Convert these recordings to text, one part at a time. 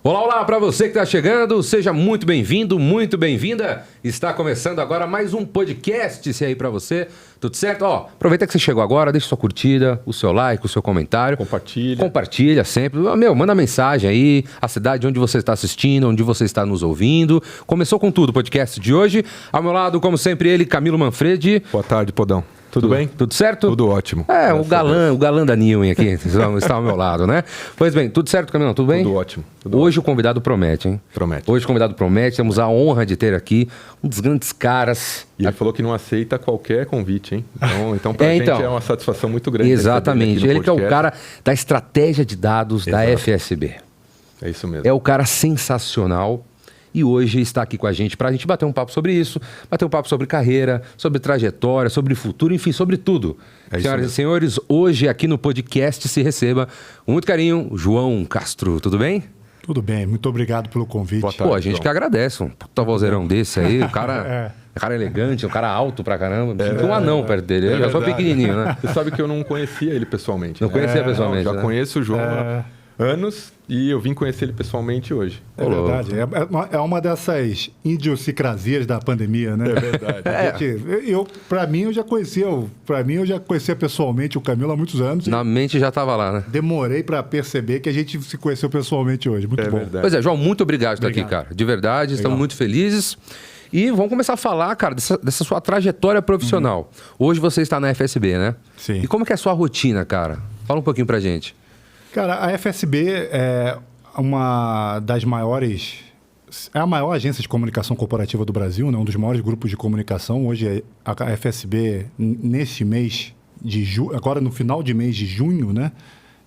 Olá, olá para você que está chegando, seja muito bem-vindo, muito bem-vinda. Está começando agora mais um podcast, esse aí para você, tudo certo? Ó, aproveita que você chegou agora, deixa sua curtida, o seu like, o seu comentário. Compartilha sempre. Manda mensagem aí, a cidade onde você está assistindo, onde você está nos ouvindo. Começou com tudo o podcast de hoje. Ao meu lado, como sempre, ele, Camilo Manfredi. Boa tarde, Podão. Tudo bem? Tudo certo? Tudo ótimo. O galã da Newman aqui, está ao meu lado, né? Pois bem, tudo certo, Camilão? Tudo bem? Tudo ótimo. Hoje o convidado promete, hein? Promete. Hoje o convidado promete, temos a honra de ter aqui um dos grandes caras. E ele falou que não aceita qualquer convite, hein? Então pra gente é uma satisfação muito grande. Exatamente. Ele que é o cara da estratégia de dados da FSB. É isso mesmo. É o cara sensacional. E hoje está aqui com a gente para a gente bater um papo sobre isso, bater um papo sobre carreira, sobre trajetória, sobre futuro, enfim, sobre tudo. Senhoras e senhores, hoje aqui no podcast se receba com muito carinho o João Castro. Tudo bem? Tudo bem, muito obrigado pelo convite. Boa tarde, a gente João. Que agradece, um puta vozeirão desse aí, o cara... Um cara elegante, um cara alto pra caramba. Fica um anão perto dele. Eu já sou pequenininho, né? Você sabe que eu não conhecia ele pessoalmente. Não conhecia pessoalmente, Já conheço o João há anos e eu vim conhecer ele pessoalmente hoje. É verdade. É uma dessas idiosincrasias da pandemia, né? É verdade. Pra mim, eu já conhecia pessoalmente o Camilo há muitos anos. Na mente já estava lá, né? Demorei pra perceber que a gente se conheceu pessoalmente hoje. Muito bom. Verdade. Pois é, João, muito obrigado por estar aqui, cara. De verdade, estamos muito felizes. E vamos começar a falar, cara, dessa sua trajetória profissional. Hoje você está na FSB, né? Sim. E como que é a sua rotina, cara? Fala um pouquinho pra gente. Cara, a FSB é uma das maiores... É a maior agência de comunicação corporativa do Brasil, né? Um dos maiores grupos de comunicação. Hoje, a FSB, neste mês de junho... Agora, no final de mês de junho, né?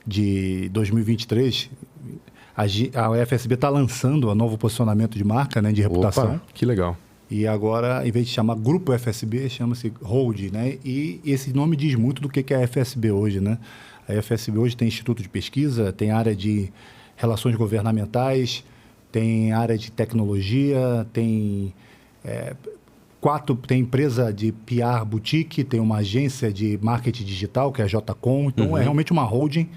De 2023... A FSB está lançando um novo posicionamento de marca, né? De reputação. Opa, que legal. E agora, em vez de chamar Grupo FSB, chama-se Hold, né? E esse nome diz muito do que é a FSB hoje, né? A FSB hoje tem instituto de pesquisa, tem área de relações governamentais, tem área de tecnologia, tem empresa de PR boutique, tem uma agência de marketing digital, que é a JCom. Então, é realmente uma holding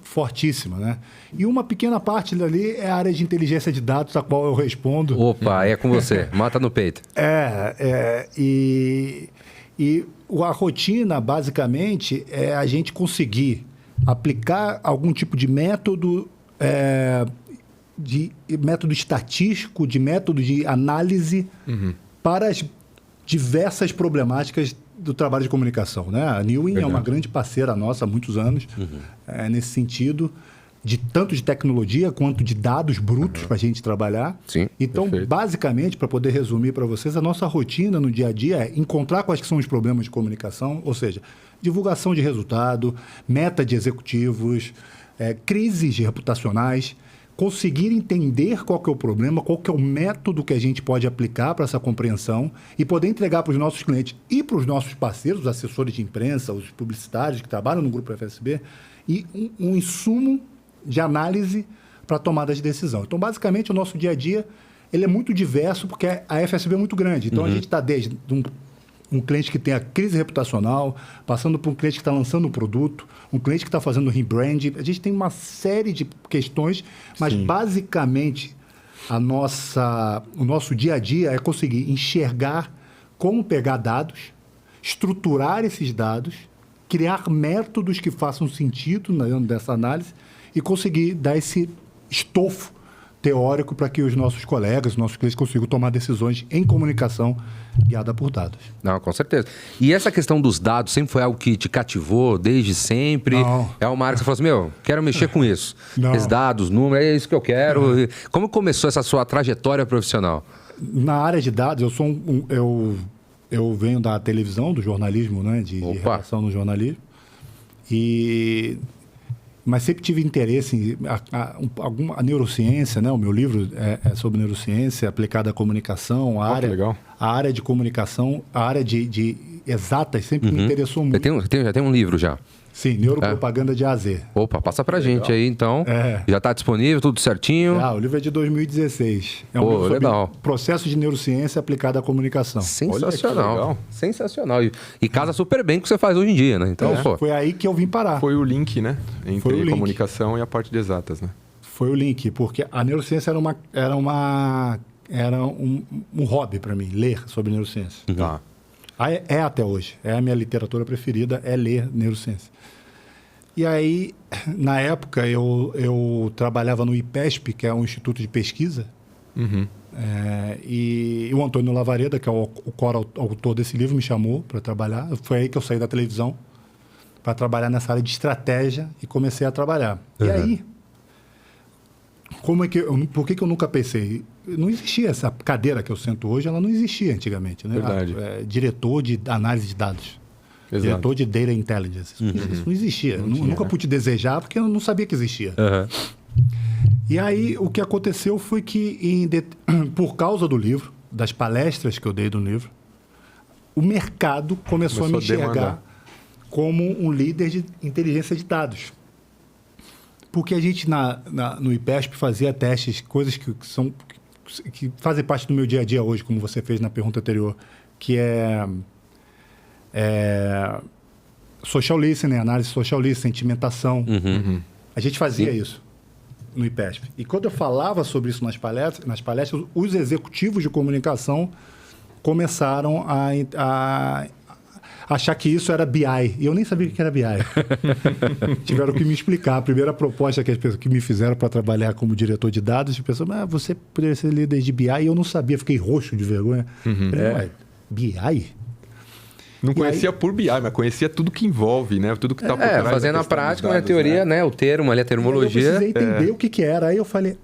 fortíssima, né? E uma pequena parte dali é a área de inteligência de dados, a qual eu respondo. Opa, é com você. Mata no peito. E a rotina, basicamente, é a gente conseguir aplicar algum tipo de método, método estatístico, de método de análise para as diversas problemáticas do trabalho de comunicação, né? A Newman é uma grande parceira nossa há muitos anos, nesse sentido, tanto de tecnologia quanto de dados brutos para a gente trabalhar. Sim, então, basicamente, para poder resumir para vocês, a nossa rotina no dia a dia é encontrar quais que são os problemas de comunicação, ou seja, divulgação de resultado, meta de executivos, crises reputacionais, conseguir entender qual que é o problema, qual que é o método que a gente pode aplicar para essa compreensão e poder entregar para os nossos clientes e para os nossos parceiros, os assessores de imprensa, os publicitários que trabalham no Grupo FSB, e um insumo de análise para tomada de decisão. Então, basicamente, o nosso dia a dia ele é muito diverso porque a FSB é muito grande. Então, a gente está desde um cliente que tem a crise reputacional, passando por um cliente que está lançando um produto, um cliente que está fazendo rebrand. A gente tem uma série de questões, mas basicamente o nosso dia a dia é conseguir enxergar como pegar dados, estruturar esses dados, criar métodos que façam sentido dessa análise e conseguir dar esse estofo teórico para que os nossos colegas, os nossos clientes consigam tomar decisões em comunicação guiada por dados. Não, com certeza. E essa questão dos dados sempre foi algo que te cativou desde sempre? Não. É uma área que você falou assim, quero mexer com isso. Não. Esses dados, números, é isso que eu quero. Como começou essa sua trajetória profissional? Na área de dados, eu venho da televisão, do jornalismo, né? De relação no jornalismo. Mas sempre tive interesse em a neurociência, né? O meu livro é sobre neurociência aplicada à comunicação, a área de comunicação, a área de exatas sempre me interessou muito. Já tem um livro já? Sim, Neuropropaganda de A a Z. Opa, passa pra gente aí então. Já está disponível, tudo certinho? O livro é de 2016. É um livro sobre processo de neurociência aplicada à comunicação. Sensacional. Sensacional. E casa super bem com o que você faz hoje em dia, né? Então, Foi aí que eu vim parar. Foi o link, né? Entre comunicação e a parte de exatas, né? Foi o link, porque a neurociência era um hobby para mim, ler sobre neurociência. Tá. É até hoje. É a minha literatura preferida, é ler neurociência. E aí, na época, eu trabalhava no IPESP, que é um instituto de pesquisa. E o Antônio Lavareda, que é o autor desse livro, me chamou para trabalhar. Foi aí que eu saí da televisão para trabalhar nessa área de estratégia e comecei a trabalhar. E aí, por que eu nunca pensei? Não existia essa cadeira que eu sento hoje, ela não existia antigamente. Né? Verdade. Diretor de análise de dados. Exato. Diretor de Data Intelligence. Isso não existia. Eu nunca pude desejar porque eu não sabia que existia. E aí, o que aconteceu foi que, por causa do livro, das palestras que eu dei do livro, o mercado começou a me enxergar como um líder de inteligência de dados. Porque a gente, no IPESP, fazia testes, coisas que fazem parte do meu dia a dia hoje, como você fez na pergunta anterior, que é social listening, análise social listening, sentimentação. A gente fazia isso no IPESP. E quando eu falava sobre isso nas palestras, os executivos de comunicação começaram a achar que isso era BI. E eu nem sabia o que era BI. Tiveram que me explicar. A primeira proposta que as pessoas que me fizeram para trabalhar como diretor de dados, as pessoas, você poderia ser líder de BI? E eu não sabia, fiquei roxo de vergonha. Falei, BI? Não conhecia por BI, mas conhecia tudo que envolve, né? Tudo que está por trás. Fazendo a prática, na teoria, né? O termo ali, a termologia. Eu precisei entender o que era. Aí eu falei,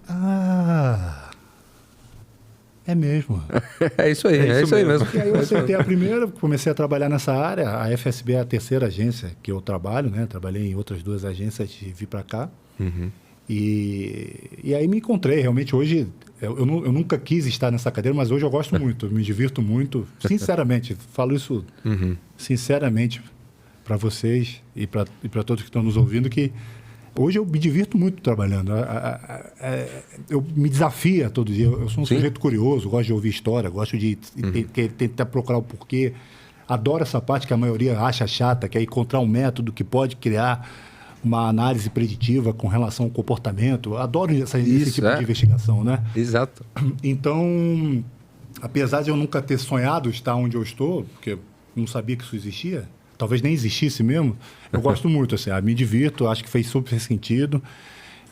é mesmo. É isso aí, é isso aí mesmo. E aí eu acertei a primeira, comecei a trabalhar nessa área. A FSB é a terceira agência que eu trabalho, né? Trabalhei em outras 2 agências e vim para cá. E aí me encontrei. Realmente, hoje, eu nunca quis estar nessa cadeira, mas hoje eu gosto muito, me divirto muito. Sinceramente, falo isso sinceramente para vocês e para todos que estão nos ouvindo, que hoje eu me divirto muito trabalhando. Eu me desafio todo dia. Eu sou um sujeito curioso, gosto de ouvir história, gosto de tentar procurar o porquê. Adoro essa parte que a maioria acha chata, que é encontrar um método que pode criar uma análise preditiva com relação ao comportamento. Adoro esse tipo de investigação, né? Exato. Então, apesar de eu nunca ter sonhado estar onde eu estou, porque não sabia que isso existia, talvez nem existisse mesmo, eu gosto muito, assim, me divirto, acho que fez super sentido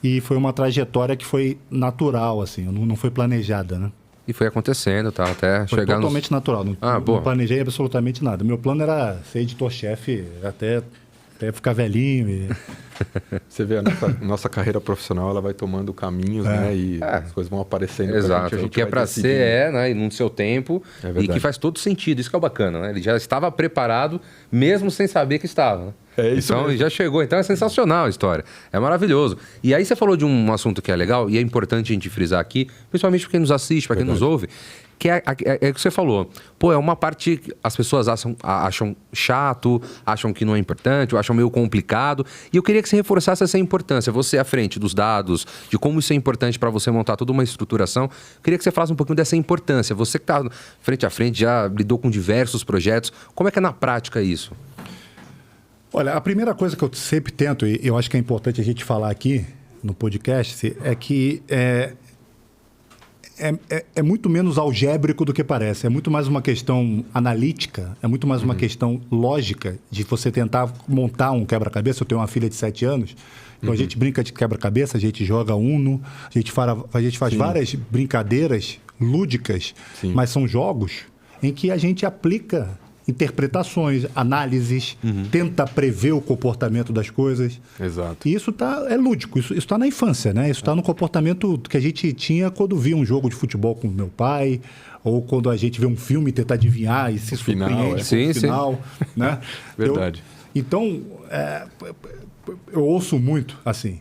e foi uma trajetória que foi natural, assim, não foi planejada, né? E foi acontecendo, tá? Até foi chegar totalmente natural, não planejei absolutamente nada. Meu plano era ser editor-chefe até ficar velhinho. Você vê, a nossa carreira profissional, ela vai tomando caminhos, né? E as coisas vão aparecendo. Exato. O que é para ser né? E no seu tempo. E que faz todo sentido. Isso que é o bacana, né? Ele já estava preparado, mesmo sem saber que estava. Né? É isso então, mesmo. Já chegou. Então, é sensacional a história. É maravilhoso. E aí você falou de um assunto que é legal, e é importante a gente frisar aqui, principalmente para quem nos assiste, para quem nos ouve, que é o que você falou. Pô, é uma parte que as pessoas acham chato, acham que não é importante, ou acham meio complicado. E eu queria que você reforçasse essa importância. Você à frente dos dados, de como isso é importante para você montar toda uma estruturação. Queria que você falasse um pouquinho dessa importância. Você que está frente a frente, já lidou com diversos projetos. Como é que é na prática isso? Olha, a primeira coisa que eu sempre tento, e eu acho que é importante a gente falar aqui no podcast, é que é muito menos algébrico do que parece. É muito mais uma questão analítica, é muito mais uma questão lógica de você tentar montar um quebra-cabeça. Eu tenho uma filha de 7 anos, então a gente brinca de quebra-cabeça, a gente joga Uno, a gente faz várias brincadeiras lúdicas, mas são jogos em que a gente aplica interpretações, análises, tenta prever o comportamento das coisas. Exato. E isso é lúdico, isso está na infância, né? Isso está no comportamento que a gente tinha quando via um jogo de futebol com meu pai, ou quando a gente vê um filme e tenta adivinhar e se surpreende com o final. Né? Verdade. Então, eu ouço muito assim,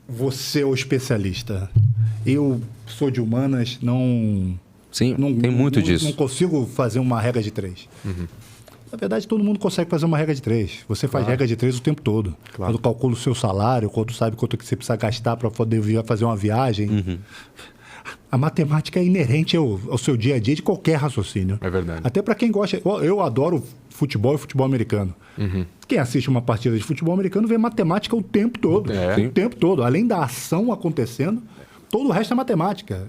você é o especialista, eu sou de humanas, Sim, tem muito disso. Não consigo fazer uma regra de 3. Na verdade, todo mundo consegue fazer uma regra de 3. Você faz regra de 3 o tempo todo. Quando calcula o seu salário, quando sabe quanto que você precisa gastar para poder fazer uma viagem. A matemática é inerente ao seu dia a dia de qualquer raciocínio. É verdade. Até para quem gosta... Eu adoro futebol e futebol americano. Quem assiste uma partida de futebol americano vê matemática o tempo todo. O tempo todo. Além da ação acontecendo, todo o resto é matemática.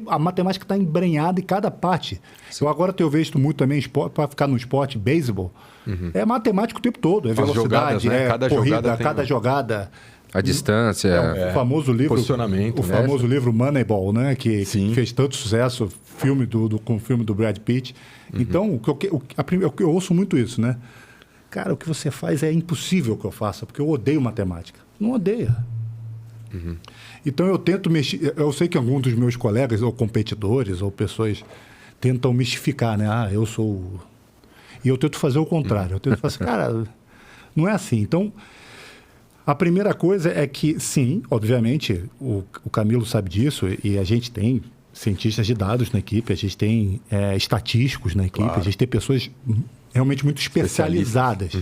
A matemática está embrenhada em cada parte. Eu agora tenho visto muito também para ficar no esporte, beisebol. É matemática o tempo todo. É velocidade, jogadas, né? Cada corrida, cada jogada. A distância. O famoso livro... Posicionamento. O famoso livro Moneyball, né? Que fez tanto sucesso, com o filme do Brad Pitt. Então, eu ouço muito isso, né? Cara, o que você faz é impossível que eu faça, porque eu odeio matemática. Não odeia. Então, eu tento mexer... Eu sei que alguns dos meus colegas, ou competidores, ou pessoas, tentam mistificar, né? Eu sou... E eu tento fazer o contrário. Eu tento fazer, cara, não é assim. Então... A primeira coisa é que, sim, obviamente, o Camilo sabe disso e a gente tem cientistas de dados na equipe, a gente tem estatísticos na equipe, a gente tem pessoas realmente muito especializadas,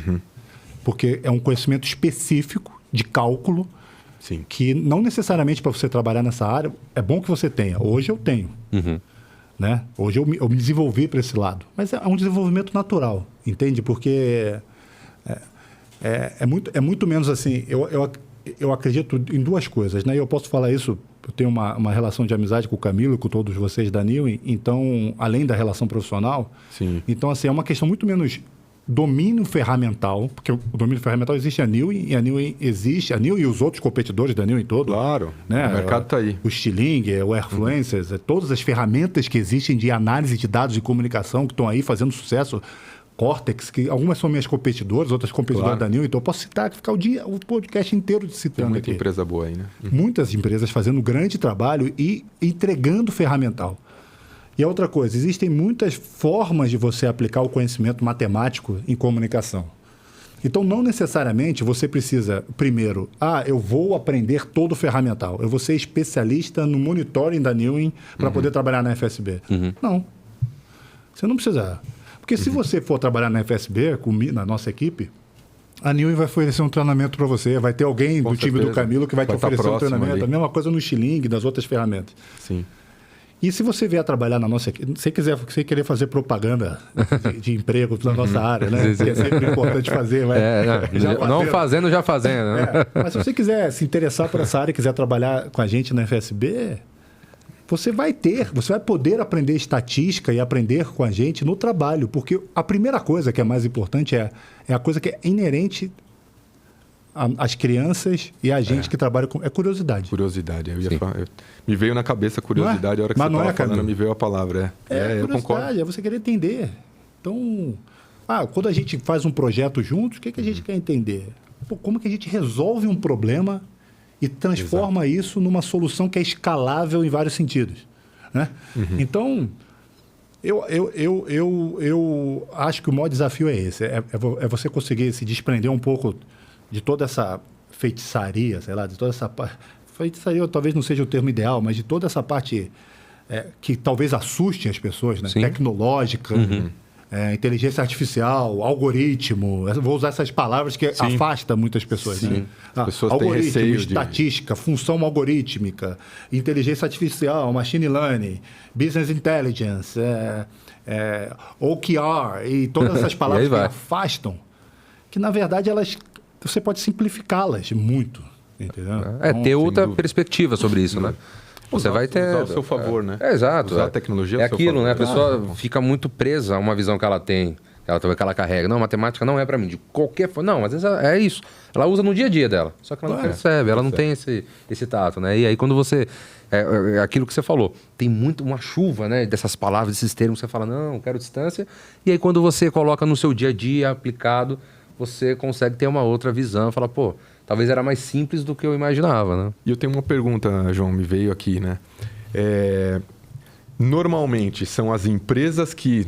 porque é um conhecimento específico de cálculo que não necessariamente para você trabalhar nessa área é bom que você tenha. Hoje eu tenho. Né? Hoje eu me desenvolvi para esse lado. Mas é um desenvolvimento natural, entende? Porque... É muito menos assim. Eu acredito em duas coisas, né? Eu posso falar isso. Eu tenho uma relação de amizade com o Camilo e com todos vocês da Newin. Então, além da relação profissional, então assim é uma questão muito menos domínio ferramental, porque o domínio ferramental existe a Newin e a Newin existe, a Newin e os outros competidores da Newin todo. Claro. Né? O mercado está aí. O Stiling, o Airfluencers, todas as ferramentas que existem de análise de dados e comunicação que estão aí fazendo sucesso. Cortex, que algumas são minhas competidoras, outras competidoras da Newin, então eu posso citar, ficar o podcast inteiro citando. Tem muita aqui. empresa boa aí, né? Muitas empresas fazendo grande trabalho e entregando ferramental. E a outra coisa, existem muitas formas de você aplicar o conhecimento matemático em comunicação. Então, não necessariamente você precisa, primeiro, eu vou aprender todo o ferramental, eu vou ser especialista no monitoring da Newin para poder trabalhar na FSB. Não. Você não precisa... Porque se você for trabalhar na FSB, na nossa equipe, a Newin vai oferecer um treinamento para você. Vai ter alguém do time do Camilo que vai te oferecer um treinamento. Ali. A mesma coisa no Stiling, das outras ferramentas. E se você vier trabalhar na nossa equipe, se você querer fazer propaganda de emprego na nossa área, né? Que é sempre importante fazer. Não fazendo, já fazendo. Né? Mas se você quiser se interessar por essa área e quiser trabalhar com a gente na FSB... Você vai poder aprender estatística e aprender com a gente no trabalho, porque a primeira coisa que é mais importante é a coisa que é inerente às crianças e a gente que trabalha com... É curiosidade. Curiosidade. Me veio na cabeça curiosidade, a hora que você estava falando, me veio a palavra. Eu concordo. É você querer entender. Então, quando a gente faz um projeto juntos, o que a gente quer entender? Como que a gente resolve um problema... e transforma isso numa solução que é escalável em vários sentidos. Né? Então, eu acho que o maior desafio é esse. É você conseguir se desprender um pouco de toda essa feitiçaria, sei lá, de toda essa parte... Feitiçaria talvez não seja o termo ideal, mas de toda essa parte que talvez assuste as pessoas, né? Tecnológica... inteligência artificial, algoritmo, vou usar essas palavras que afastam muitas pessoas. Né? As pessoas algoritmo, têm receio estatística, função algorítmica, inteligência artificial, machine learning, business intelligence, OKR e todas essas palavras que afastam, que na verdade você pode simplificá-las muito. Entendeu? Ter outra perspectiva sobre isso, né? Você vai ter... Usar ao seu favor, né? Exato. Usar a tecnologia ao seu aquilo, favor. né? A pessoa fica muito presa a uma visão que ela tem, que ela carrega. Não, matemática não é para mim, de qualquer forma. Não, às vezes é isso. Ela usa no dia a dia dela, só que ela não percebe, ela não tem esse tato, né? E aí quando você... aquilo que você falou, tem muito uma chuva, né? Dessas palavras, desses termos, você fala, não, quero distância. E aí quando você coloca no seu dia a dia aplicado, você consegue ter uma outra visão. Fala, talvez era mais simples do que eu imaginava, né? E eu tenho uma pergunta, João, me veio aqui, né? Normalmente são as empresas que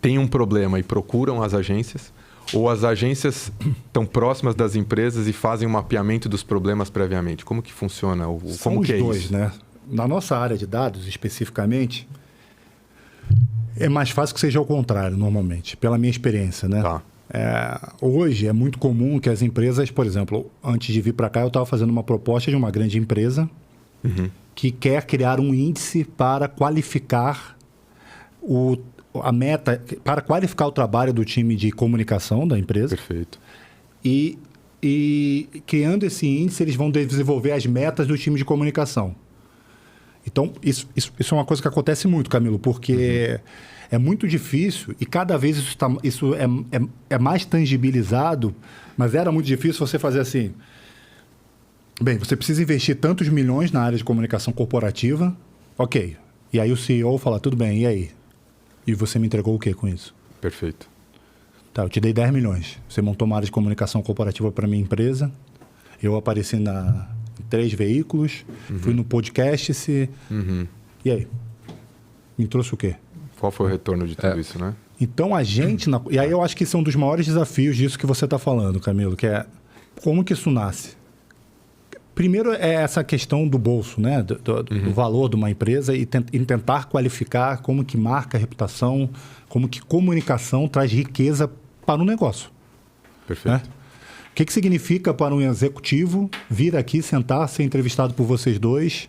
têm um problema e procuram as agências, ou as agências estão próximas das empresas e fazem um mapeamento dos problemas previamente? Como que funciona? Como que é dois, isso? Né? Na nossa área de dados, especificamente, é mais fácil que seja o contrário, normalmente, pela minha experiência, né? Hoje é muito comum que as empresas, por exemplo, antes de vir para cá, eu estava fazendo uma proposta de uma grande empresa que quer criar um índice para qualificar a meta, para qualificar o trabalho do time de comunicação da empresa. Perfeito. E criando esse índice, eles vão desenvolver as metas do time de comunicação. Então, isso é uma coisa que acontece muito, Camilo, porque é muito difícil e cada vez isso é mais tangibilizado, mas era muito difícil você fazer assim. Bem, você precisa investir tantos milhões na área de comunicação corporativa, ok. E aí o CEO fala, tudo bem, e aí? E você me entregou o quê com isso? Perfeito. Tá, eu te dei 10 milhões. Você montou uma área de comunicação corporativa para minha empresa. Eu apareci em 3 veículos, fui no podcast. E aí? Me trouxe o quê? Qual foi o retorno de tudo isso, né? Então, a gente... E aí eu acho que são um dos maiores desafios disso que você está falando, Camilo, que é como que isso nasce? Primeiro é essa questão do bolso, né? Do valor de uma empresa e tentar qualificar como que marca, reputação, como que comunicação traz riqueza para o negócio. Perfeito. Né? O que significa para um executivo vir aqui, sentar, ser entrevistado por vocês dois,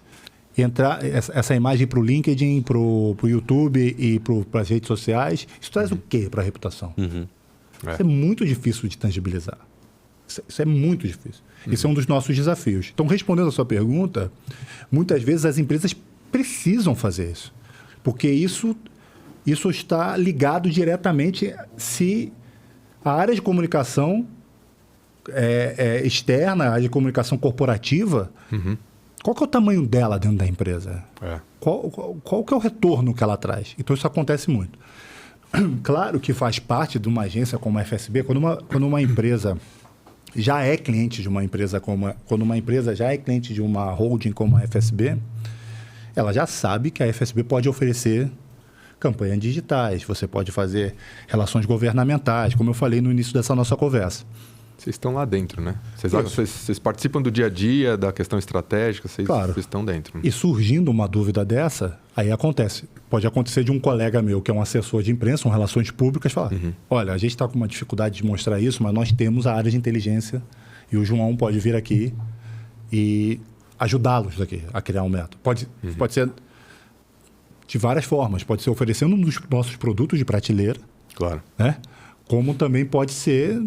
entrar essa imagem para o LinkedIn, para o YouTube e para as redes sociais? Isso traz o quê para a reputação? Isso é muito difícil de tangibilizar. Isso é muito difícil. Esse é um dos nossos desafios. Então, respondendo a sua pergunta, muitas vezes as empresas precisam fazer isso. Porque isso está ligado diretamente se a área de comunicação externa, a área de comunicação corporativa, qual que é o tamanho dela dentro da empresa? Qual que é o retorno que ela traz? Então, isso acontece muito. Claro que faz parte de uma agência como a FSB, quando uma empresa já é cliente de uma empresa quando uma empresa já é cliente de uma holding como a FSB, ela já sabe que a FSB pode oferecer campanhas digitais, você pode fazer relações governamentais, como eu falei no início dessa nossa conversa. Vocês estão lá dentro, né? Vocês participam do dia a dia, da questão estratégica, vocês estão dentro. Né? E surgindo uma dúvida dessa, aí acontece. Pode acontecer de um colega meu, que é um assessor de imprensa, um relações públicas, falar, olha, a gente está com uma dificuldade de mostrar isso, mas nós temos a área de inteligência e o João pode vir aqui e ajudá-los aqui a criar um método. Pode ser de várias formas. Pode ser oferecendo um dos nossos produtos de prateleira. Claro. Né? Como também pode ser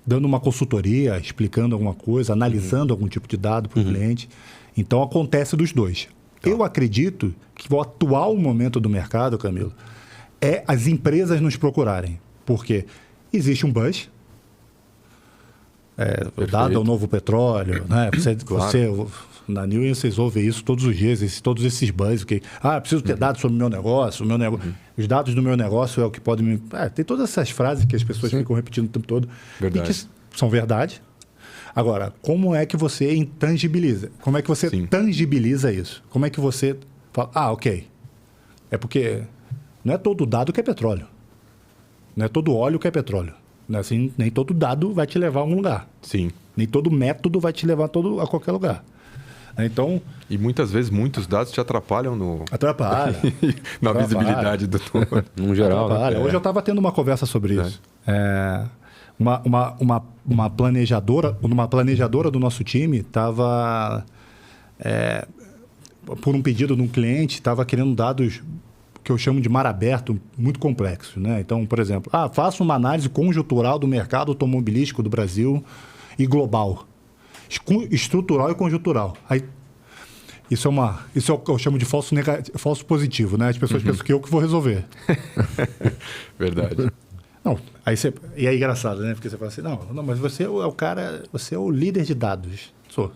dando uma consultoria, explicando alguma coisa, analisando algum tipo de dado para o cliente. Então, acontece dos dois. Eu acredito que o atual momento do mercado, Camilo, é as empresas nos procurarem. Porque existe um buzz, o dado é o novo petróleo, né? Na New vocês ouvem isso todos os dias, todos esses buzz, que preciso ter dados sobre o meu negócio, os dados do meu negócio é o que pode me... tem todas essas frases que as pessoas ficam repetindo o tempo todo, verdade. E que são verdade. Agora, como é que você intangibiliza? Como é que você tangibiliza isso? Como é que você fala, ok, é porque não é todo dado que é petróleo, não é todo óleo que é petróleo. Não é assim, nem todo dado vai te levar a algum lugar. Sim. Nem todo método vai te levar a qualquer lugar. Então, e muitas vezes muitos dados te atrapalham na visibilidade do todo. No geral. Né? Hoje eu estava tendo uma conversa sobre isso. Uma planejadora do nosso time estava, por um pedido de um cliente, estava querendo dados que eu chamo de mar aberto, muito complexos. Né? Então, por exemplo, faça uma análise conjuntural do mercado automobilístico do Brasil e global. Estrutural e conjuntural. Aí, isso é o que eu chamo de falso positivo, né? As pessoas pensam que eu que vou resolver. Verdade. Não, e é engraçado, né? Porque você fala assim, não, mas você é o cara, você é o líder de dados. Sou.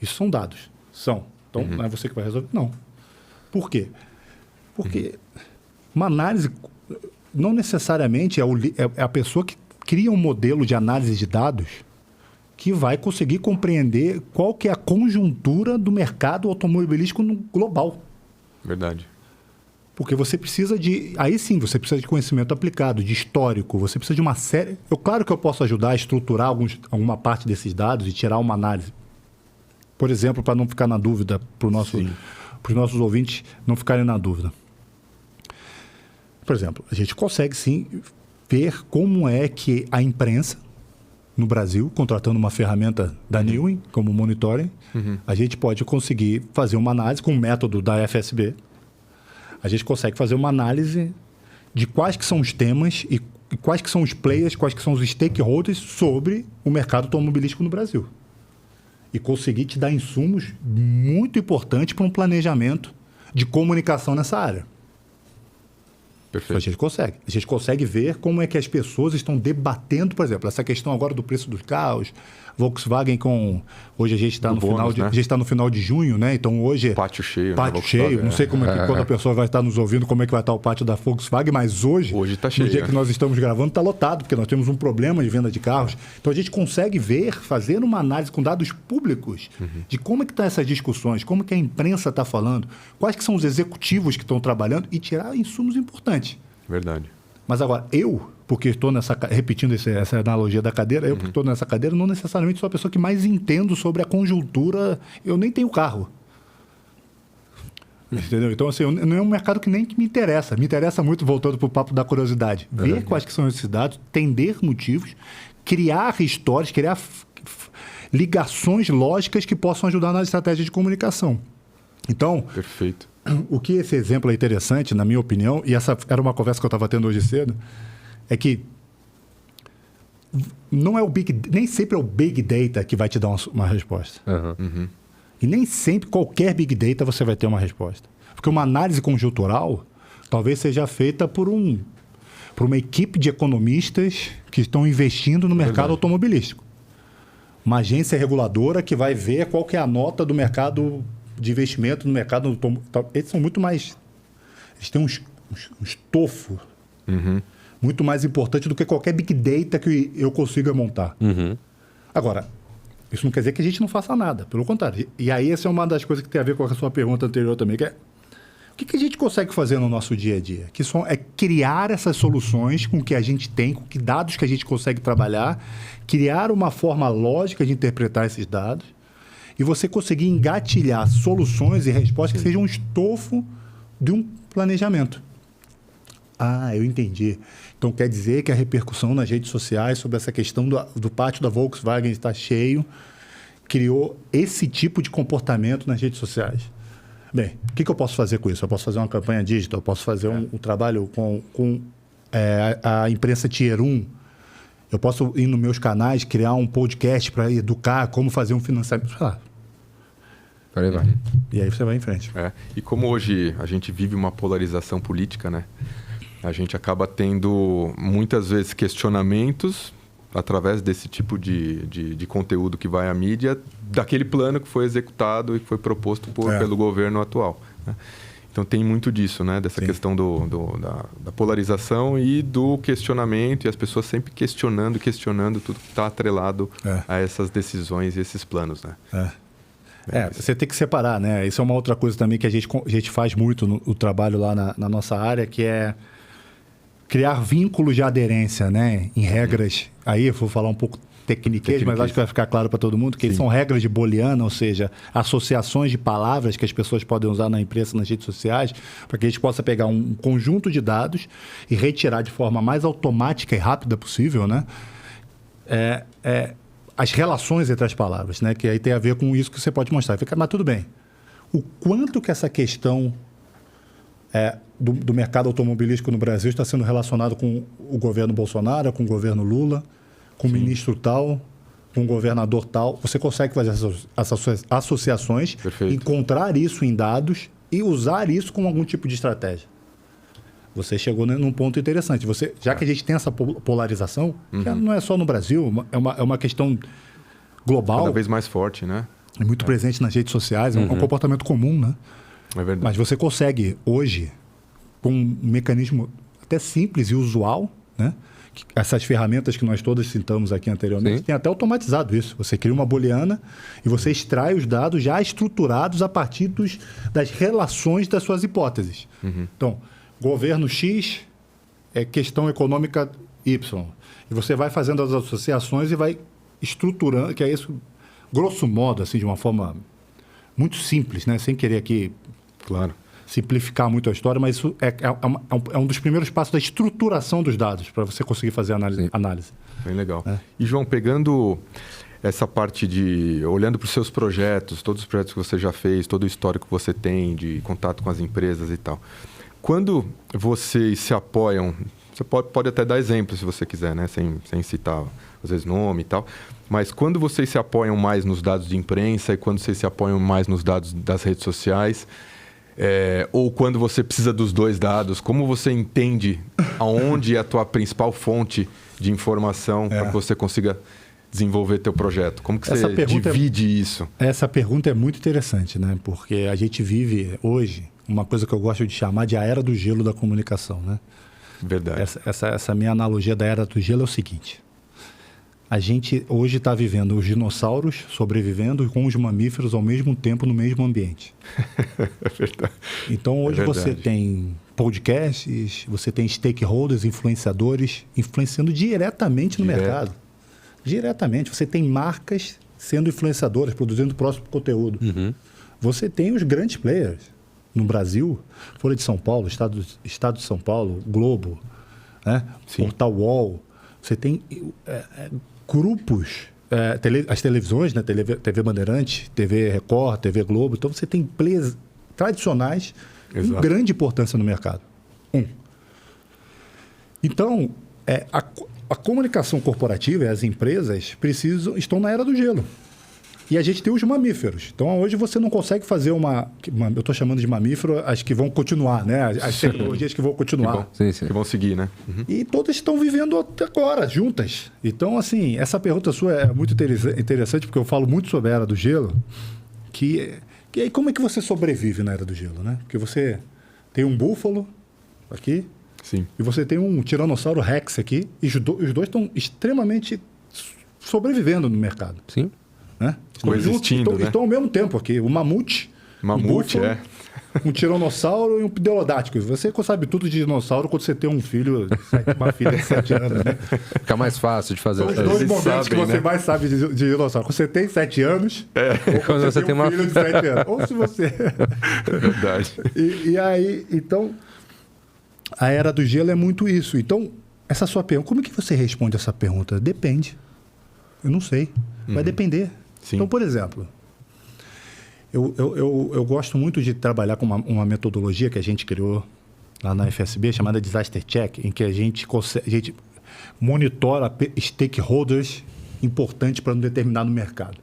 Isso são dados. São. Então, não é você que vai resolver? Não. Por quê? Porque uma análise não necessariamente é a pessoa que cria um modelo de análise de dados que vai conseguir compreender qual que é a conjuntura do mercado automobilístico no global. Verdade. Porque você precisa aí sim, você precisa de conhecimento aplicado, de histórico, você precisa de uma série... Claro que eu posso ajudar a estruturar alguma parte desses dados e tirar uma análise. Por exemplo, para não ficar na dúvida, para os nossos ouvintes não ficarem na dúvida. Por exemplo, a gente consegue sim ver como é que a imprensa, no Brasil, contratando uma ferramenta da Newin como monitoring, a gente pode conseguir fazer uma análise com o método da FSB. A gente consegue fazer uma análise de quais que são os temas e quais que são os players, quais que são os stakeholders sobre o mercado automobilístico no Brasil. E conseguir te dar insumos muito importantes para um planejamento de comunicação nessa área. Perfeito. A gente consegue. A gente consegue ver como é que as pessoas estão debatendo, por exemplo, essa questão agora do preço dos carros. Volkswagen com... Hoje a gente está no, no final de junho, né? Então hoje... Pátio cheio. Pátio cheio. Não sei como é que quando a pessoa vai estar nos ouvindo, como é que vai estar o pátio da Volkswagen, mas hoje está cheio. No dia que nós estamos gravando, está lotado, porque nós temos um problema de venda de carros. Então a gente consegue ver, fazer uma análise com dados públicos de como é que estão essas discussões, como que a imprensa está falando, quais que são os executivos que estão trabalhando e tirar insumos importantes. Verdade. Mas agora, porque estou repetindo essa analogia da cadeira, eu porque estou nessa cadeira, não necessariamente sou a pessoa que mais entendo sobre a conjuntura, eu nem tenho carro. Entendeu? Então, assim, não é um mercado que nem que me interessa. Me interessa muito, voltando para o papo da curiosidade, ver quais que são esses dados, entender motivos, criar histórias, criar ligações lógicas que possam ajudar na estratégia de comunicação. Então, perfeito. O que esse exemplo é interessante, na minha opinião, e essa era uma conversa que eu estava tendo hoje cedo, é que nem sempre é o Big Data que vai te dar uma resposta. E nem sempre qualquer Big Data você vai ter uma resposta. Porque uma análise conjuntural talvez seja feita por uma equipe de economistas que estão investindo no mercado automobilístico. Uma agência reguladora que vai ver qual que é a nota do mercado de investimento no mercado. Eles são muito mais... Eles têm um estofo muito mais importante do que qualquer Big Data que eu consiga montar. Agora, isso não quer dizer que a gente não faça nada. Pelo contrário. E aí essa é uma das coisas que tem a ver com a sua pergunta anterior também, que é o que a gente consegue fazer no nosso dia a dia? Que é criar essas soluções com o que a gente tem, com que dados que a gente consegue trabalhar, criar uma forma lógica de interpretar esses dados e você conseguir engatilhar soluções e respostas que sejam um estofo de um planejamento. Ah, eu entendi. Então, quer dizer que a repercussão nas redes sociais sobre essa questão do pátio da Volkswagen estar cheio criou esse tipo de comportamento nas redes sociais. Bem, o que eu posso fazer com isso? Eu posso fazer uma campanha digital, eu posso fazer um trabalho com a imprensa Tier 1, eu posso ir nos meus canais, criar um podcast para educar como fazer um financiamento. Aí vai. E aí você vai em frente. E como hoje a gente vive uma polarização política, né? A gente acaba tendo muitas vezes questionamentos através desse tipo de conteúdo que vai à mídia, daquele plano que foi executado e que foi proposto pelo governo atual, né? Então tem muito disso, né? Dessa questão da polarização e do questionamento, e as pessoas sempre questionando tudo que está atrelado a essas decisões e esses planos, né? Você tem que separar, né? Isso é uma outra coisa também que a gente faz muito no trabalho lá na nossa área, que é criar vínculos de aderência, né? Em regras. Aí eu vou falar um pouco tecniquez, mas acho que vai ficar claro para todo mundo que são regras de Booleana, ou seja, associações de palavras que as pessoas podem usar na imprensa, nas redes sociais, para que a gente possa pegar um conjunto de dados e retirar de forma mais automática e rápida possível, né? As relações entre as palavras, né? Que aí tem a ver com isso que você pode mostrar. Mas tudo bem. O quanto que essa questão do mercado automobilístico no Brasil está sendo relacionado com o governo Bolsonaro, com o governo Lula, com o ministro tal, com o governador tal. Você consegue fazer essas associações, encontrar isso em dados e usar isso como algum tipo de estratégia. Você chegou num ponto interessante. Já que a gente tem essa polarização, que não é só no Brasil, é uma questão global. Cada vez mais forte, né? É muito presente nas redes sociais, é um comportamento comum, né? É verdade. Mas você consegue, hoje, com um mecanismo até simples e usual, né? Essas ferramentas que nós todas citamos aqui anteriormente, tem até automatizado isso. Você cria uma booleana e você extrai os dados já estruturados a partir das relações das suas hipóteses. Então, governo X é questão econômica Y. E você vai fazendo as associações e vai estruturando, que é isso, grosso modo, assim, de uma forma muito simples, né? Sem querer aqui simplificar muito a história, mas isso é um dos primeiros passos da estruturação dos dados para você conseguir fazer análise. Bem legal. E, João, pegando essa parte olhando para os seus projetos, todos os projetos que você já fez, todo o histórico que você tem de contato com as empresas e tal. Quando vocês se apoiam, você pode até dar exemplos se você quiser, né? Sem citar, às vezes, nome e tal. Mas quando vocês se apoiam mais nos dados de imprensa e quando vocês se apoiam mais nos dados das redes sociais, ou quando você precisa dos dois dados, como você entende aonde é a tua principal fonte de informação para que você consiga desenvolver teu projeto? Como que você divide isso? Essa pergunta é muito interessante, né? Porque a gente vive hoje uma coisa que eu gosto de chamar de a era do gelo da comunicação, né? Verdade. Essa minha analogia da era do gelo é o seguinte. A gente hoje está vivendo os dinossauros sobrevivendo com os mamíferos ao mesmo tempo no mesmo ambiente. É verdade. Então hoje você tem podcasts, você tem stakeholders, influenciadores influenciando diretamente no mercado. Diretamente. Você tem marcas sendo influenciadoras, produzindo o próximo conteúdo. Você tem os grandes players. No Brasil, Folha de São Paulo, Estado de São Paulo, Globo, né? Portal UOL. Você tem grupos, as televisões, né? TV Bandeirante, TV Record, TV Globo. Então, você tem players tradicionais com grande importância no mercado. Então, a comunicação corporativa e as empresas estão na era do gelo. E a gente tem os mamíferos. Então, hoje você não consegue fazer eu estou chamando de mamífero as que vão continuar, né? As tecnologias que vão continuar. Que vão seguir, né? E todas estão vivendo até agora, juntas. Então, assim, essa pergunta sua é muito interessante, porque eu falo muito sobre a era do gelo, que aí como é que você sobrevive na era do gelo, né? Porque você tem um búfalo aqui, e você tem um tiranossauro rex aqui, e os dois estão extremamente sobrevivendo no mercado. Sim. Né? Coexistindo, né? Estão ao mesmo tempo aqui. O mamute, um búfalo, um tiranossauro e um pterodático. Você sabe tudo de dinossauro quando você tem um filho, uma filha de 7 anos, né? Fica mais fácil de fazer. São os dois momentos que você mais sabe de dinossauro. Quando você tem 7 anos, ou quando você tem uma filho de 7 anos. Ou se você... É verdade. E aí, então, a era do gelo é muito isso. Então, essa sua pergunta, como é que você responde essa pergunta? Depende. Eu não sei. Vai depender. Sim. Então, por exemplo, eu gosto muito de trabalhar com uma metodologia que a gente criou lá na FSB, chamada Disaster Check, em que a gente monitora stakeholders importantes para um determinado mercado.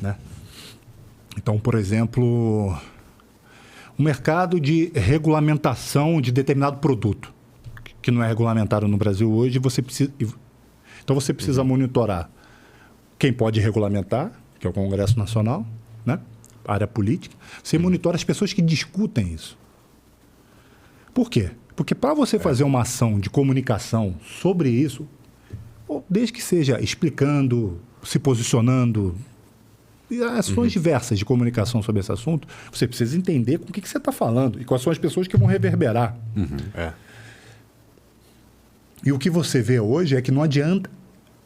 Né? Então, por exemplo, um mercado de regulamentação de determinado produto, que não é regulamentado no Brasil hoje, você precisa monitorar quem pode regulamentar, que é o Congresso Nacional, né? A área política. Você monitora as pessoas que discutem isso. Por quê? Porque para você fazer uma ação de comunicação sobre isso, desde que seja explicando, se posicionando, ações diversas de comunicação sobre esse assunto, você precisa entender com o que você está falando e quais são as pessoas que vão reverberar. E o que você vê hoje é que não adianta.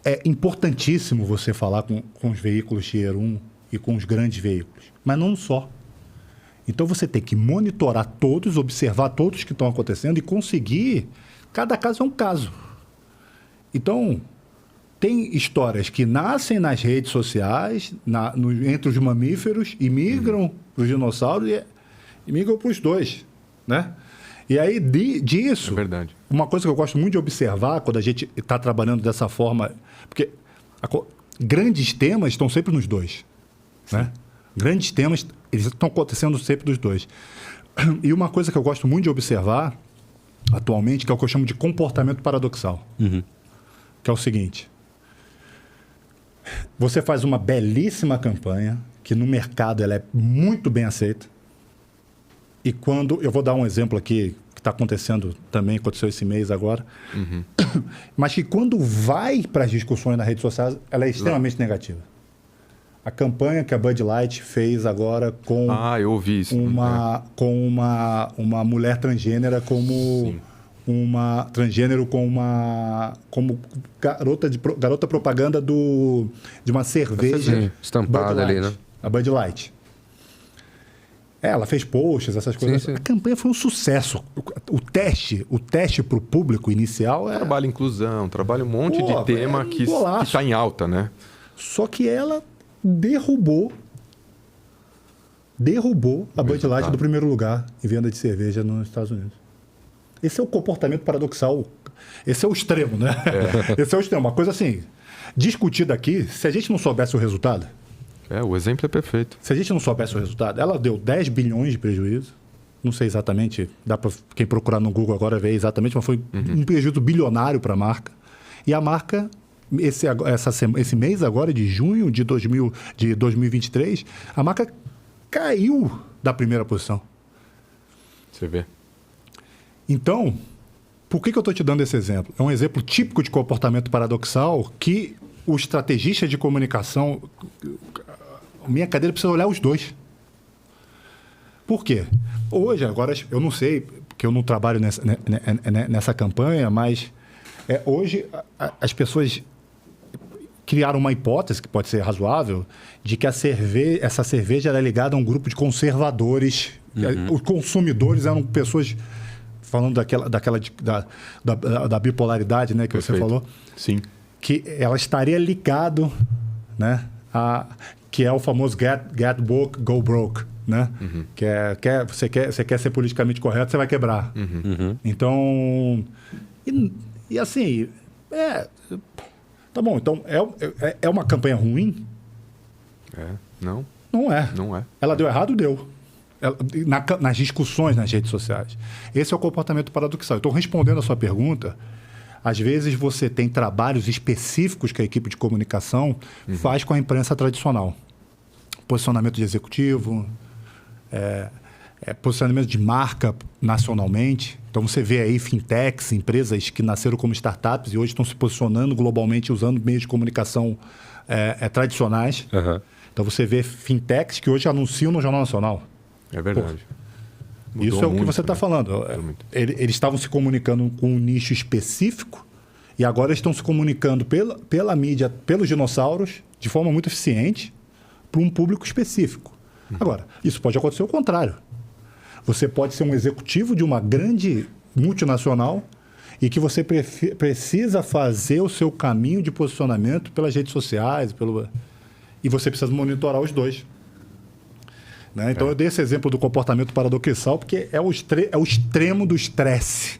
É importantíssimo você falar com os veículos Tier 1 e com os grandes veículos, mas não só. Então você tem que monitorar todos, observar todos que estão acontecendo e conseguir... Cada caso é um caso. Então, tem histórias que nascem nas redes sociais, entre os mamíferos, e migram para os dinossauros e migram para os dois, né? E aí, disso, uma coisa que eu gosto muito de observar quando a gente está trabalhando dessa forma, porque grandes temas estão sempre nos dois. Né? Grandes temas eles estão acontecendo sempre dos dois. E uma coisa que eu gosto muito de observar atualmente, que é o que eu chamo de comportamento paradoxal. Que é o seguinte. Você faz uma belíssima campanha, que no mercado ela é muito bem aceita. E quando... Eu vou dar um exemplo aqui, que está acontecendo também, aconteceu esse mês agora. Mas que quando vai para as discussões nas redes sociais, ela é extremamente negativa. A campanha que a Bud Light fez agora com... eu ouvi isso. Com uma mulher transgênera como... transgênero como garota propaganda de uma cerveja estampada ali, né? A Bud Light. Ela fez posts, essas coisas. Sim. A campanha foi um sucesso. O teste para o público inicial é... Trabalha inclusão, trabalha um monte de tema que está em alta, né? Só que ela derrubou a Bud Light do primeiro lugar em venda de cerveja nos Estados Unidos. Esse é o comportamento paradoxal. Esse é o extremo, né? Esse é o extremo. Uma coisa assim, discutida aqui, se a gente não soubesse o resultado... O exemplo é perfeito. Se a gente não soubesse o resultado, ela deu 10 bilhões de prejuízo. Não sei exatamente, dá para quem procurar no Google agora ver exatamente, mas foi um prejuízo bilionário para a marca. E a marca... Esse mês agora, de junho de 2023, a marca caiu da primeira posição. Você vê. Então, por que eu estou te dando esse exemplo? É um exemplo típico de comportamento paradoxal que o estrategista de comunicação... Minha cadeira precisa olhar os dois. Por quê? Hoje, agora, eu não sei, porque eu não trabalho nessa campanha, mas hoje as pessoas... criaram uma hipótese, que pode ser razoável, de que essa cerveja era ligada a um grupo de conservadores. Os consumidores eram pessoas, falando da bipolaridade, né, que Perfeito. você falou. Sim. Que ela estaria ligado, né, que é o famoso get woke, go broke. Né? Você quer ser politicamente correto, você vai quebrar. Então, e assim... Tá bom, então é uma campanha ruim? Não. Não é. Não é. Ela deu errado? Deu. Nas discussões nas redes sociais. Esse é o comportamento paradoxal. Então, respondendo a sua pergunta, às vezes você tem trabalhos específicos que a equipe de comunicação faz com a imprensa tradicional. Posicionamento de executivo, posicionamento de marca nacionalmente. Então, você vê aí fintechs, empresas que nasceram como startups e hoje estão se posicionando globalmente usando meios de comunicação tradicionais. Então, você vê fintechs que hoje anunciam no Jornal Nacional. É verdade. Isso é o que você está falando. Eles estavam se comunicando com um nicho específico e agora estão se comunicando pela mídia, pelos dinossauros, de forma muito eficiente, para um público específico. Agora, isso pode acontecer o contrário. Você pode ser um executivo de uma grande multinacional e que você precisa fazer o seu caminho de posicionamento pelas redes sociais, e você precisa monitorar os dois. Né? Então, eu dei esse exemplo do comportamento paradoxal porque é o extremo do estresse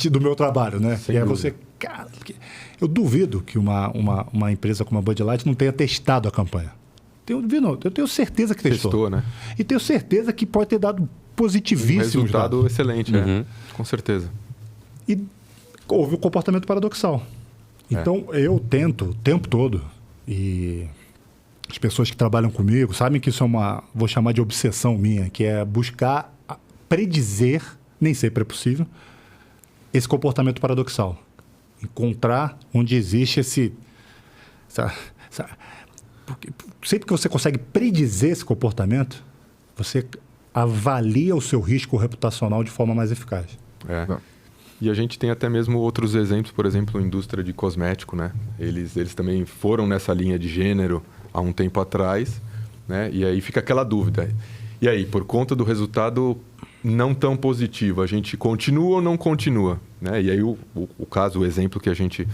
do meu trabalho. Né? Sem e dúvida. você... Cara, eu duvido que uma empresa como a Bud Light não tenha testado a campanha. Eu tenho certeza que testou. Né? E tenho certeza que pode ter dado positivíssimos resultado dados. excelente, com certeza. E houve o comportamento paradoxal. Então, eu tento o tempo todo, e as pessoas que trabalham comigo sabem que isso é vou chamar de obsessão minha, que é buscar predizer, nem sempre é possível, esse comportamento paradoxal. Encontrar onde existe porque sempre que você consegue predizer esse comportamento, você avalia o seu risco reputacional de forma mais eficaz. E a gente tem até mesmo outros exemplos, por exemplo, a indústria de cosmético, né? Eles também foram nessa linha de gênero há um tempo atrás, né? E aí fica aquela dúvida. E aí, por conta do resultado não tão positivo, a gente continua ou não continua? Né? E aí o caso, o exemplo que a gente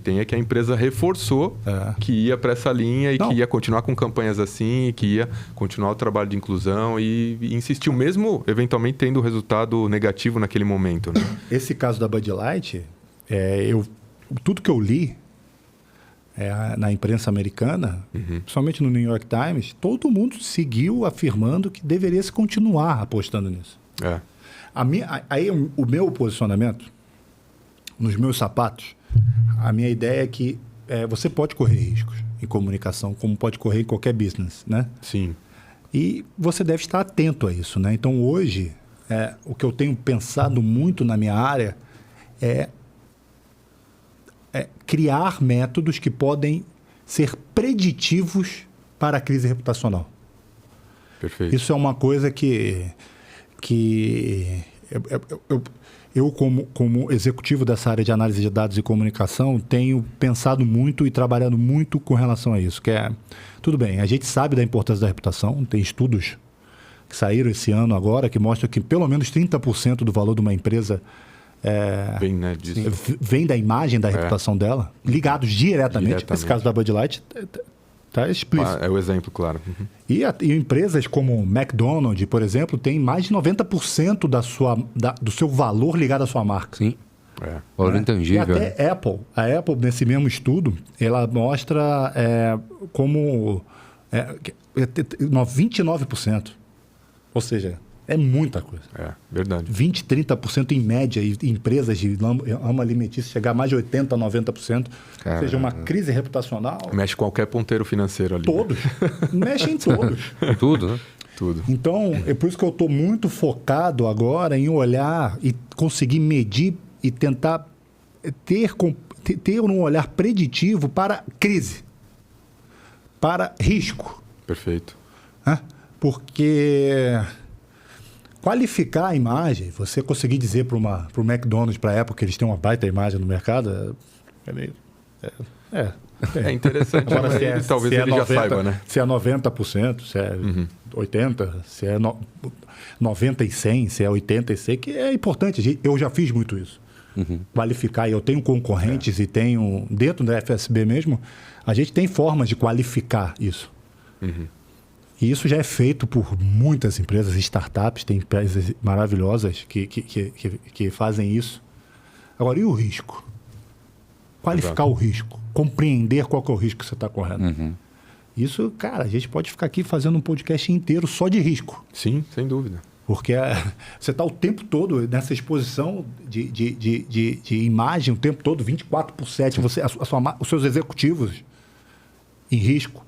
tem é que a empresa reforçou que ia para essa linha e que ia continuar com campanhas assim, que ia continuar o trabalho de inclusão e insistiu mesmo, eventualmente, tendo resultado negativo naquele momento. Né? Esse caso da Bud Light, tudo que eu li na imprensa americana, principalmente no New York Times, todo mundo seguiu afirmando que deveria se continuar apostando nisso. O meu posicionamento, nos meus sapatos, a minha ideia é que você pode correr riscos em comunicação, como pode correr em qualquer business, né? Sim. E você deve estar atento a isso, né? Então, hoje, o que eu tenho pensado muito na minha área é criar métodos que podem ser preditivos para a crise reputacional. Perfeito. Isso é uma coisa que eu como executivo dessa área de análise de dados e comunicação, tenho pensado muito e trabalhado muito com relação a isso, que é, tudo bem, a gente sabe da importância da reputação, tem estudos que saíram esse ano agora, que mostram que pelo menos 30% do valor de uma empresa vem da imagem, da reputação dela, ligados diretamente. Nesse caso da Bud Light, está explícito. É o exemplo, claro. E empresas como McDonald's, por exemplo, tem mais de 90% do seu valor ligado à sua marca. Sim. Valor intangível. E até Apple. A Apple, nesse mesmo estudo, ela mostra como 29%. Ou seja, é muita coisa. É, verdade. 20%, 30% em média, e empresas de ramo alimentício chegar a mais de 80%, 90%. Ou seja, uma crise reputacional. Mexe qualquer ponteiro financeiro ali. Todos. Mexe em todos. Tudo, né? Tudo. Então, é por isso que eu estou muito focado agora em olhar e conseguir medir e tentar ter um olhar preditivo para crise, para risco. Perfeito. Porque qualificar a imagem, você conseguir dizer para o McDonald's, para a Apple, que eles têm uma baita imagem no mercado, é interessante. Agora, talvez ele 90, já saiba, né? Se é 90%, se é 80%, se é 90% e 100%, se é 80% e 100%, que é importante. Eu já fiz muito isso. Qualificar. Eu tenho concorrentes e tenho... Dentro da FSB mesmo, a gente tem formas de qualificar isso. E isso já é feito por muitas empresas, startups, tem empresas maravilhosas que fazem isso. Agora, e o risco? Qualificar o risco, compreender qual que é o risco que você está correndo. Isso, cara, a gente pode ficar aqui fazendo um podcast inteiro só de risco. Sim, sem dúvida. Porque você está o tempo todo nessa exposição de imagem, o tempo todo, 24/7, os seus executivos em risco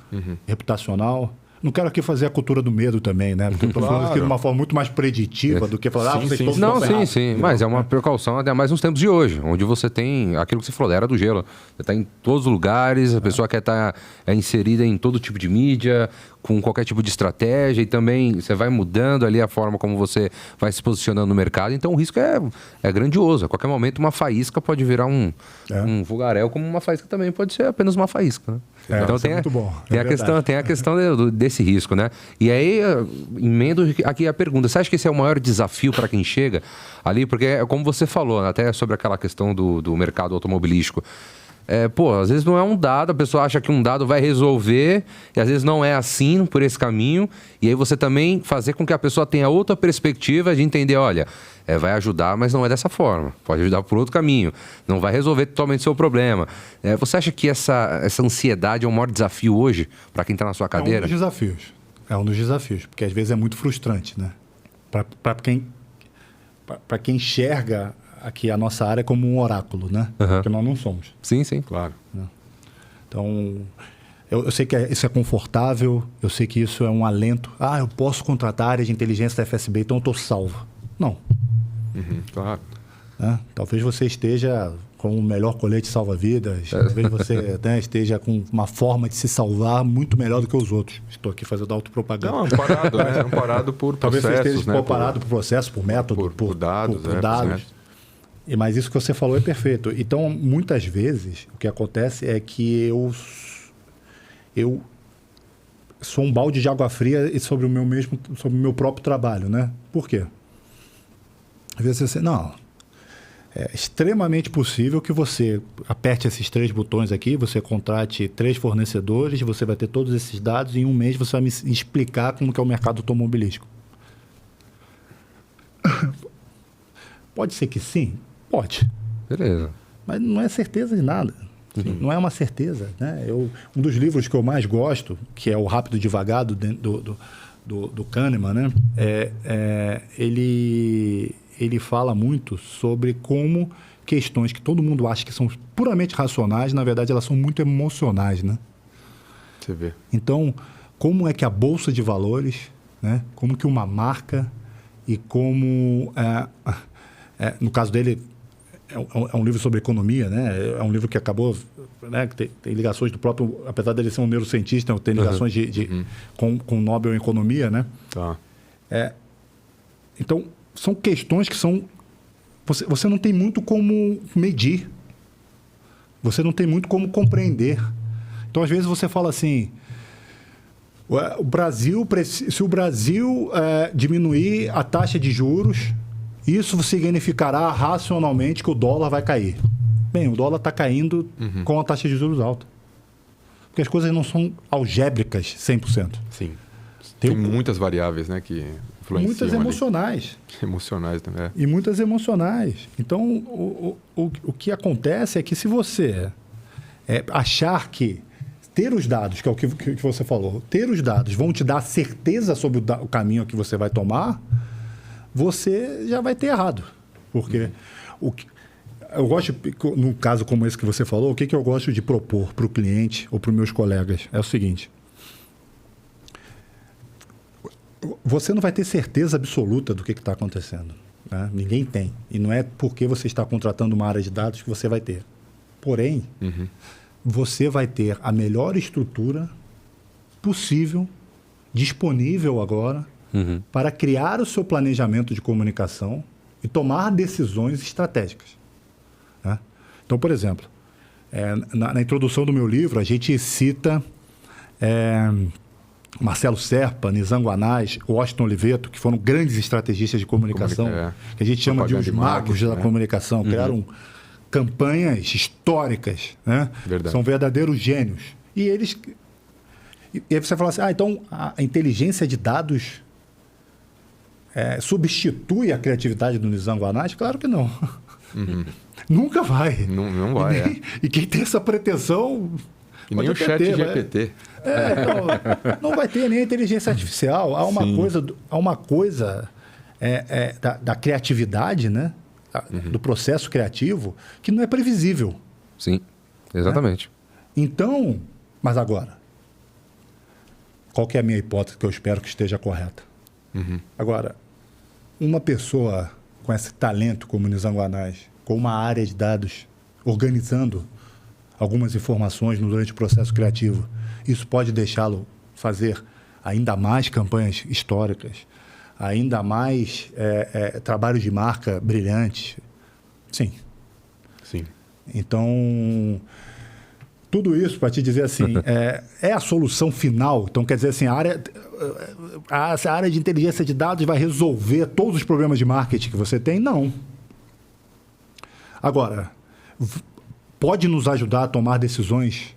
reputacional. Não quero aqui fazer a cultura do medo também, né? Porque eu estou falando aqui de uma forma muito mais preditiva do que falar, vocês todos Não, estão ferrados. sim. Mas é uma precaução até mais nos tempos de hoje, onde você tem aquilo que você falou, da era do gelo. Você está em todos os lugares, a pessoa quer estar inserida em todo tipo de mídia, com qualquer tipo de estratégia, e também você vai mudando ali a forma como você vai se posicionando no mercado. Então o risco é grandioso. A qualquer momento uma faísca pode virar um fogaréu, como uma faísca também pode ser apenas uma faísca, né? Então tem, muito bom. Tem a questão desse risco, né? E aí, emendo aqui a pergunta. Você acha que esse é o maior desafio para quem chega ali? Porque, como você falou, até sobre aquela questão do mercado automobilístico. Às vezes não é um dado, a pessoa acha que um dado vai resolver, e às vezes não é assim, por esse caminho. E aí você também fazer com que a pessoa tenha outra perspectiva de entender, olha, vai ajudar, mas não é dessa forma. Pode ajudar por outro caminho. Não vai resolver totalmente o seu problema. Você acha que essa ansiedade é o maior desafio hoje para quem está na sua cadeira? É um dos desafios, porque às vezes é muito frustrante, né? Para quem enxerga aqui a nossa área como um oráculo, né? Porque nós não somos. Sim, claro. Então, eu sei que isso é confortável, eu sei que isso é um alento. Eu posso contratar a área de inteligência da FSB, então eu estou salvo. Não. Claro. Talvez você esteja com o melhor colete salva-vidas, talvez você esteja com uma forma de se salvar muito melhor do que os outros. Estou aqui fazendo autopropaganda. Não, amparado, né? Amparado por talvez processos, você esteja amparado por processo, por método, por dados. Por dados. Mas isso que você falou é perfeito. Então, muitas vezes, o que acontece é que eu sou um balde de água fria sobre o meu próprio trabalho, né? Por quê? Às vezes você... Não, é extremamente possível que você aperte esses 3 botões aqui, você contrate 3 fornecedores, você vai ter todos esses dados e em um mês você vai me explicar como que é o mercado automobilístico. Pode ser que sim? Pode. Beleza. Mas não é certeza de nada. Não é uma certeza, né? Um dos livros que eu mais gosto, que é o Rápido e Devagar, do Kahneman, né? Ele fala muito sobre como questões que todo mundo acha que são puramente racionais, na verdade, elas são muito emocionais, né? Você vê. Então, como é que a Bolsa de Valores, né? Como que uma marca e como... no caso dele, é um livro sobre economia, né? É um livro que acabou... Né? Que tem ligações do próprio... Apesar dele ser um neurocientista, tem ligações com o Nobel em Economia, né? Tá. Então, são questões que são você não tem muito como medir. Você não tem muito como compreender. Então, às vezes, você fala assim... se o Brasil diminuir a taxa de juros, isso significará racionalmente que o dólar vai cair. Bem, o dólar está caindo com a taxa de juros alta. Porque as coisas não são algébricas 100%. Sim. Tem muitas variáveis, né, que influenciam. Muitas emocionais. Emocionais também. E muitas emocionais. Então, o que acontece é que se você achar que ter os dados, que é o que você falou, ter os dados vão te dar certeza sobre o caminho que você vai tomar, você já vai ter errado. Porque eu gosto, num caso como esse que você falou, o que eu gosto de propor para o cliente ou para os meus colegas é o seguinte: você não vai ter certeza absoluta do que está acontecendo. Né? Ninguém tem. E não é porque você está contratando uma área de dados que você vai ter. Porém, você vai ter a melhor estrutura possível, disponível agora, para criar o seu planejamento de comunicação e tomar decisões estratégicas. Né? Então, por exemplo, na introdução do meu livro, a gente cita Marcelo Serpa, Nizam Guanais, Washington Oliveto, que foram grandes estrategistas de comunicação, que a gente chama de os magos da comunicação, criaram campanhas históricas, né? São verdadeiros gênios. E aí você fala assim, então a inteligência de dados substitui a criatividade do Nizam Guanais? Claro que não. Nunca vai. Não vai, E quem tem essa pretensão... E nem o chat GPT. Não vai ter nem a inteligência artificial. Há uma coisa da criatividade, né? Do processo criativo, que não é previsível. Sim, exatamente. Né? Então, mas agora, qual que é a minha hipótese que eu espero que esteja correta? Agora, uma pessoa com esse talento como o Nizam Guanais, com uma área de dados, organizando algumas informações durante o processo criativo, isso pode deixá-lo fazer ainda mais campanhas históricas, ainda mais trabalhos de marca brilhantes. Sim. Então, tudo isso para te dizer assim, é a solução final. Então, quer dizer assim, a área de inteligência de dados vai resolver todos os problemas de marketing que você tem? Não. Agora, pode nos ajudar a tomar decisões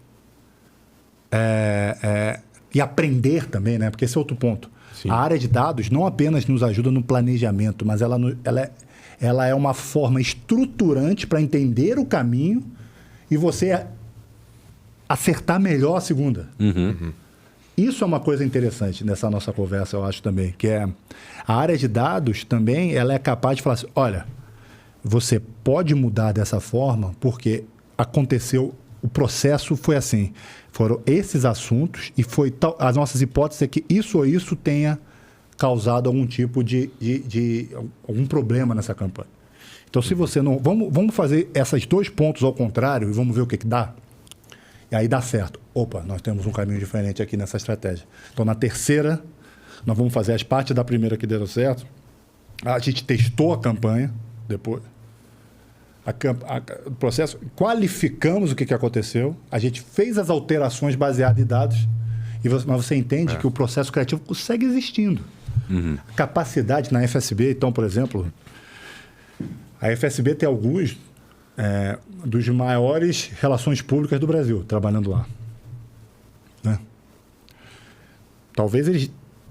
e aprender também, né? Porque esse é outro ponto. Sim. A área de dados não apenas nos ajuda no planejamento, mas ela é uma forma estruturante para entender o caminho e você acertar melhor a segunda. Isso é uma coisa interessante nessa nossa conversa, eu acho também, que a área de dados também ela é capaz de falar assim, olha, você pode mudar dessa forma porque aconteceu, o processo foi assim, foram esses assuntos e as nossas hipóteses é que isso ou isso tenha causado algum tipo de algum problema nessa campanha. Então, se você não... Vamos fazer esses 2 pontos ao contrário e vamos ver o que dá. E aí dá certo. Opa, nós temos um caminho diferente aqui nessa estratégia. Então, na terceira, nós vamos fazer as partes da primeira que deram certo. A gente testou a campanha depois. O processo, qualificamos o que aconteceu, a gente fez as alterações baseadas em dados, mas você entende que o processo criativo segue existindo. A capacidade na FSB, então, por exemplo, a FSB tem alguns dos maiores relações públicas do Brasil trabalhando lá. Né? Talvez eles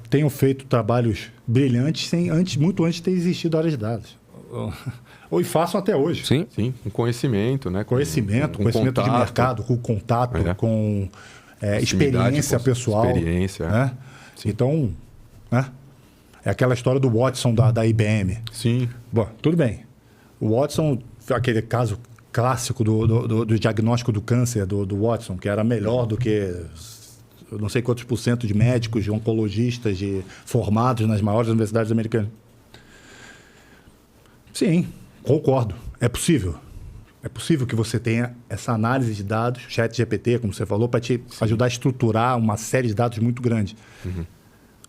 tenham feito trabalhos brilhantes muito antes de ter existido a área de dados. Ou façam até hoje. Sim, com conhecimento, né? Conhecimento de mercado, com contato, com experiência pessoal. Né? Então, né? É aquela história do Watson da IBM. Sim. Bom, tudo bem. O Watson, aquele caso clássico do diagnóstico do câncer do Watson, que era melhor do que não sei quantos % de médicos, de oncologistas, formados nas maiores universidades americanas. Sim. Concordo. É possível. É possível que você tenha essa análise de dados, chat GPT, como você falou, para te ajudar a estruturar uma série de dados muito grande.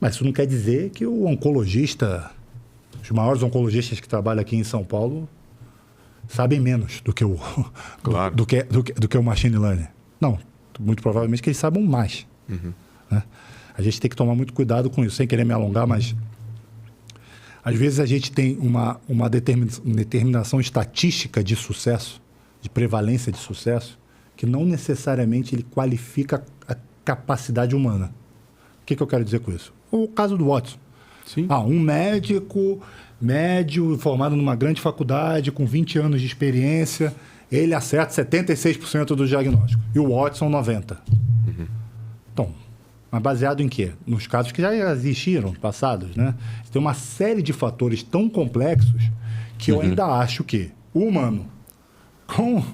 Mas isso não quer dizer que o oncologista, os maiores oncologistas que trabalham aqui em São Paulo, sabem menos do que o, Claro. do que o machine learning. Não, muito provavelmente que eles saibam mais. Né? A gente tem que tomar muito cuidado com isso, sem querer me alongar, mas às vezes a gente tem uma determinação estatística de sucesso, de prevalência de sucesso, que não necessariamente ele qualifica a capacidade humana. O que eu quero dizer com isso? O caso do Watson. Sim. Um médico médio, formado numa grande faculdade, com 20 anos de experiência, ele acerta 76% do diagnóstico. E o Watson, 90%. Então, mas baseado em quê? Nos casos que já existiram, passados, né? Tem uma série de fatores tão complexos que eu ainda acho que o humano, com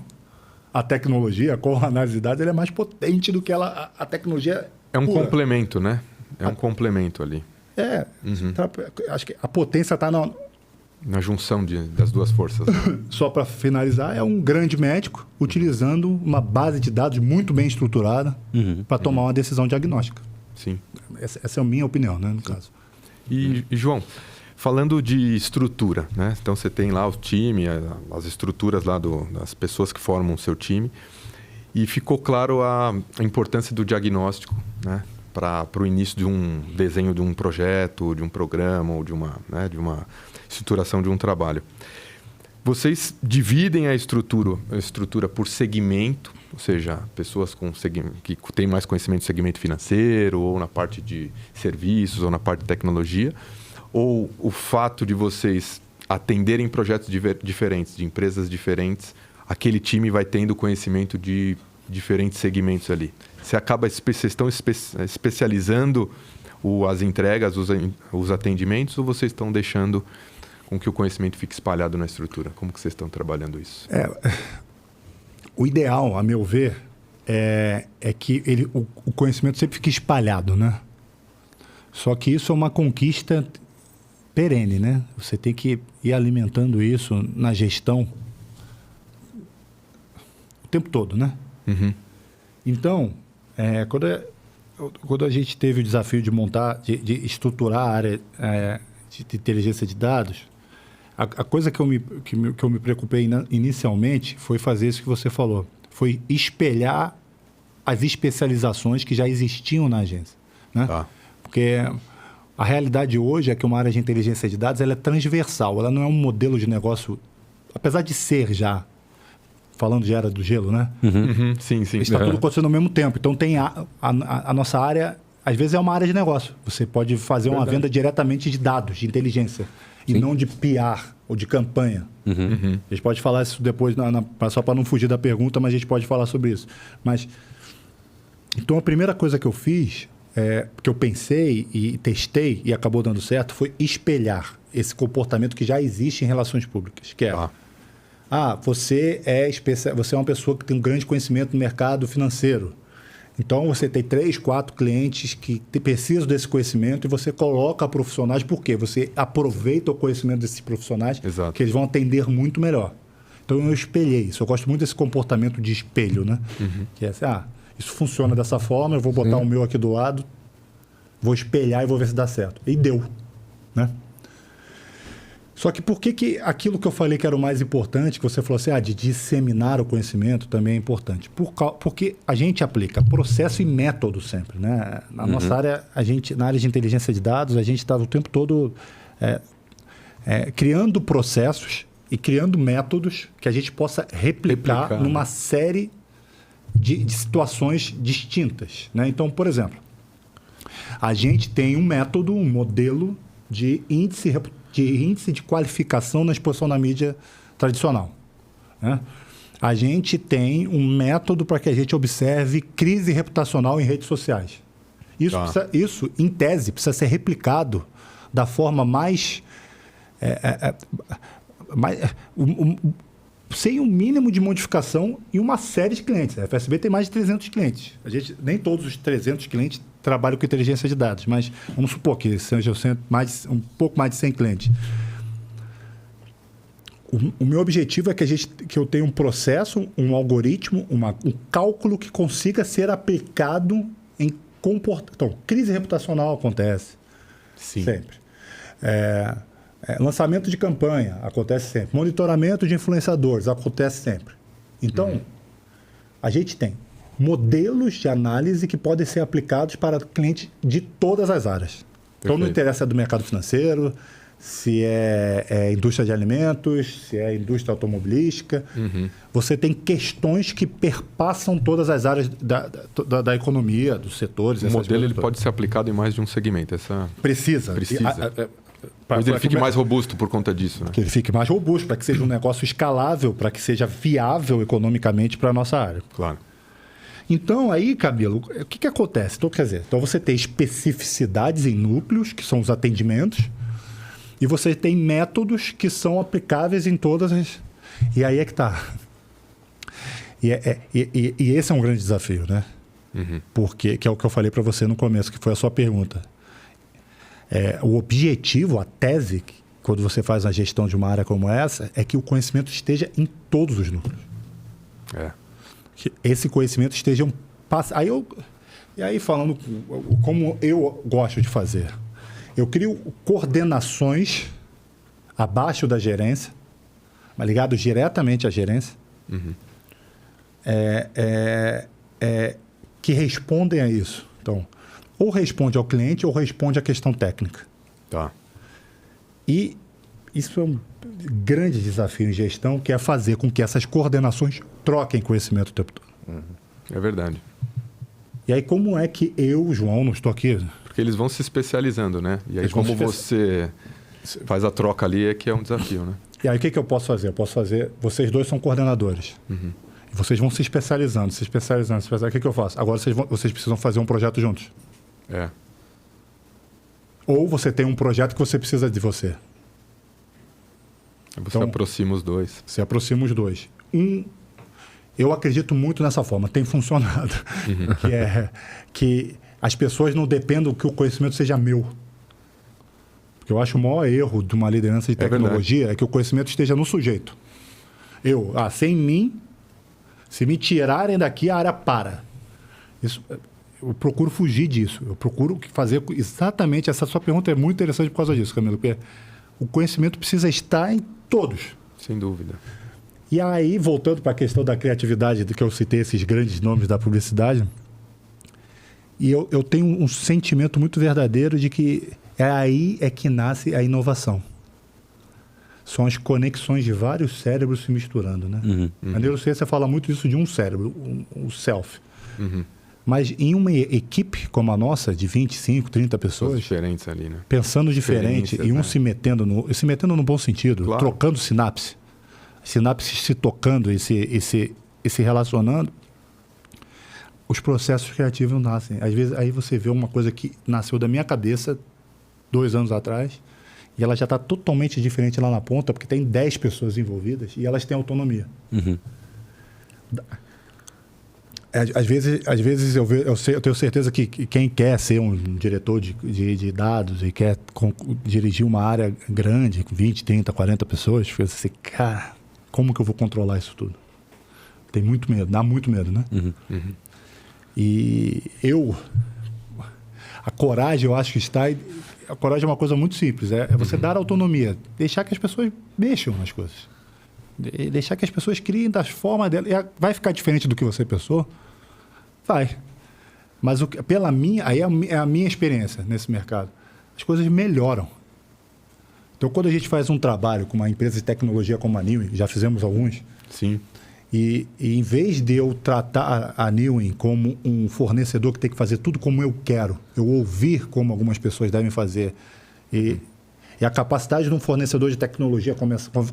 a tecnologia, com a análise de dados, ele é mais potente do que a tecnologia É um pura. complemento, né? É um complemento ali. Acho que a potência está Na junção das duas forças. Né? só para finalizar, é um grande médico utilizando uma base de dados muito bem estruturada para tomar uma decisão diagnóstica. Sim. Essa é a minha opinião, né, no caso. E, João, falando de estrutura, né? Então você tem lá o time, as estruturas lá das pessoas que formam o seu time. E ficou claro a importância do diagnóstico, né? Para o início de um desenho de um projeto, de um programa ou de uma estruturação de um trabalho. Vocês dividem a estrutura por segmento, ou seja, pessoas que têm mais conhecimento de segmento financeiro, ou na parte de serviços, ou na parte de tecnologia, ou o fato de vocês atenderem projetos diferentes, de empresas diferentes, aquele time vai tendo conhecimento de diferentes segmentos ali. Você acaba, vocês estão especializando as entregas, os atendimentos, ou vocês estão deixando com que o conhecimento fique espalhado na estrutura? Como que vocês estão trabalhando isso? O ideal, a meu ver, é que o conhecimento sempre fique espalhado, né? Só que isso é uma conquista perene, né? Você tem que ir alimentando isso na gestão o tempo todo, né? Então, quando a gente teve o desafio de de estruturar a área de inteligência de dados, a coisa que eu me preocupei inicialmente foi fazer isso que você falou. Foi espelhar as especializações que já existiam na agência. Né? Tá. Porque a realidade hoje é que uma área de inteligência de dados ela é transversal. Ela não é um modelo de negócio, apesar de ser já, falando de era do gelo, né? Sim, sim. Está tudo acontecendo ao mesmo tempo. Então, tem a nossa área, às vezes é uma área de negócio. Você pode fazer uma venda diretamente de dados, de inteligência, e não de PR ou de campanha. A gente pode falar isso depois, só para não fugir da pergunta, mas a gente pode falar sobre isso. Então, a primeira coisa que eu fiz, que eu pensei e testei e acabou dando certo, foi espelhar esse comportamento que já existe em relações públicas, que é... você é uma pessoa que tem um grande conhecimento no mercado financeiro. Então, você tem 3, 4 clientes que precisam desse conhecimento e você coloca profissionais. Por quê? Você aproveita o conhecimento desses profissionais, Exato. que eles vão atender muito melhor. Então, eu espelhei isso. Eu gosto muito desse comportamento de espelho, né? Que é assim, isso funciona dessa forma, eu vou botar o meu aqui do lado, vou espelhar e vou ver se dá certo. E deu, né? Só que por que aquilo que eu falei que era o mais importante, que você falou assim, de disseminar o conhecimento também é importante? Porque a gente aplica processo e método sempre, né? Na nossa área, na área de inteligência de dados, a gente está o tempo todo criando processos e criando métodos que a gente possa replicar numa série de situações distintas, né? Então, por exemplo, a gente tem um método, um modelo de índice de qualificação na exposição na mídia tradicional. Né? A gente tem um método para que a gente observe crise reputacional em redes sociais. Isso, em tese, precisa ser replicado da forma mais sem um mínimo de modificação em uma série de clientes. A FSB tem mais de 300 clientes. Nem todos os 300 clientes trabalham com inteligência de dados, mas vamos supor que seja um pouco mais de 100 clientes. O meu objetivo é que eu tenha um processo, um algoritmo, um cálculo que consiga ser aplicado em comportamento. Então, crise reputacional acontece. Sim. Sempre. Lançamento de campanha, acontece sempre. Monitoramento de influenciadores, acontece sempre. Então, a gente tem modelos de análise que podem ser aplicados para clientes de todas as áreas. Então, não interessa do mercado financeiro, se é indústria de alimentos, se é indústria automobilística. Você tem questões que perpassam todas as áreas da economia, dos setores. O modelo ele pode ser aplicado em mais de um segmento. Precisa. Mas ele fique mais robusto por conta disso. Né? Que ele fique mais robusto, para que seja um negócio escalável, para que seja viável economicamente para a nossa área. Claro. Então, aí, Camilo, o que acontece? Então, quer dizer, você tem especificidades em núcleos, que são os atendimentos, e você tem métodos que são aplicáveis em todas as... E aí é que está. E esse é um grande desafio, né? Porque, que é o que eu falei para você no começo, que foi a sua pergunta. O objetivo, a tese, quando você faz a gestão de uma área como essa, é que o conhecimento esteja em todos os núcleos. Que esse conhecimento esteja e aí falando como eu gosto de fazer, eu crio coordenações abaixo da gerência, mas ligados diretamente à gerência, que respondem a isso. Então, ou responde ao cliente ou responde à questão técnica. Tá. E isso é um grande desafio em gestão, que é fazer com que essas coordenações troquem conhecimento o tempo todo. É verdade. E aí, como é que eu, João, não estou aqui? Porque eles vão se especializando, né? E aí, Eles vão como você faz a troca ali, é que é um desafio, né? E aí, o que eu posso fazer? Eu posso fazer... Vocês dois são coordenadores. E vocês vão se especializando, se especializando. O que eu faço? Agora, vocês precisam fazer um projeto juntos. Ou você tem um projeto que você precisa de você. Você aproxima os dois. Você aproxima os dois. Eu acredito muito nessa forma, tem funcionado. Que as pessoas não dependam que o conhecimento seja meu. Porque eu acho o maior erro de uma liderança de tecnologia é que o conhecimento esteja no sujeito. Sem mim, se me tirarem daqui, a área para. Eu procuro fugir disso. Eu procuro fazer exatamente... Essa sua pergunta é muito interessante por causa disso, Camilo. Porque o conhecimento precisa estar em todos. Sem dúvida. E aí, voltando para a questão da criatividade, do que eu citei esses grandes nomes da publicidade, e eu tenho um sentimento muito verdadeiro de que aí é que nasce a inovação. São as conexões de vários cérebros se misturando, né? A neurociência fala muito isso de um cérebro, o self. Mas em uma equipe como a nossa, de 25, 30 pessoas... diferentes ali, né? Pensando diferente e um se metendo no bom sentido, claro. Trocando sinapse. Sinapses se tocando e se relacionando, os processos criativos nascem. Às vezes, aí você vê uma coisa que nasceu da minha cabeça 2 anos atrás e ela já está totalmente diferente lá na ponta, porque tem 10 pessoas envolvidas e elas têm autonomia. Às vezes eu tenho certeza que quem quer ser um diretor de dados e quer dirigir uma área grande, com 20, 30, 40 pessoas, fica assim, cara, como que eu vou controlar isso tudo? Tem muito medo, dá muito medo, né? E a coragem, eu acho que está... A coragem é uma coisa muito simples, é você dar autonomia, deixar que as pessoas mexam nas coisas. Deixar que as pessoas criem das formas delas. Vai ficar diferente do que você pensou? Vai. Mas aí é a minha experiência nesse mercado. As coisas melhoram. Então, quando a gente faz um trabalho com uma empresa de tecnologia como a Newin, já fizemos alguns. Sim. E em vez de eu tratar a Newin como um fornecedor que tem que fazer tudo como eu quero, eu ouvir como algumas pessoas devem fazer. E a capacidade de um fornecedor de tecnologia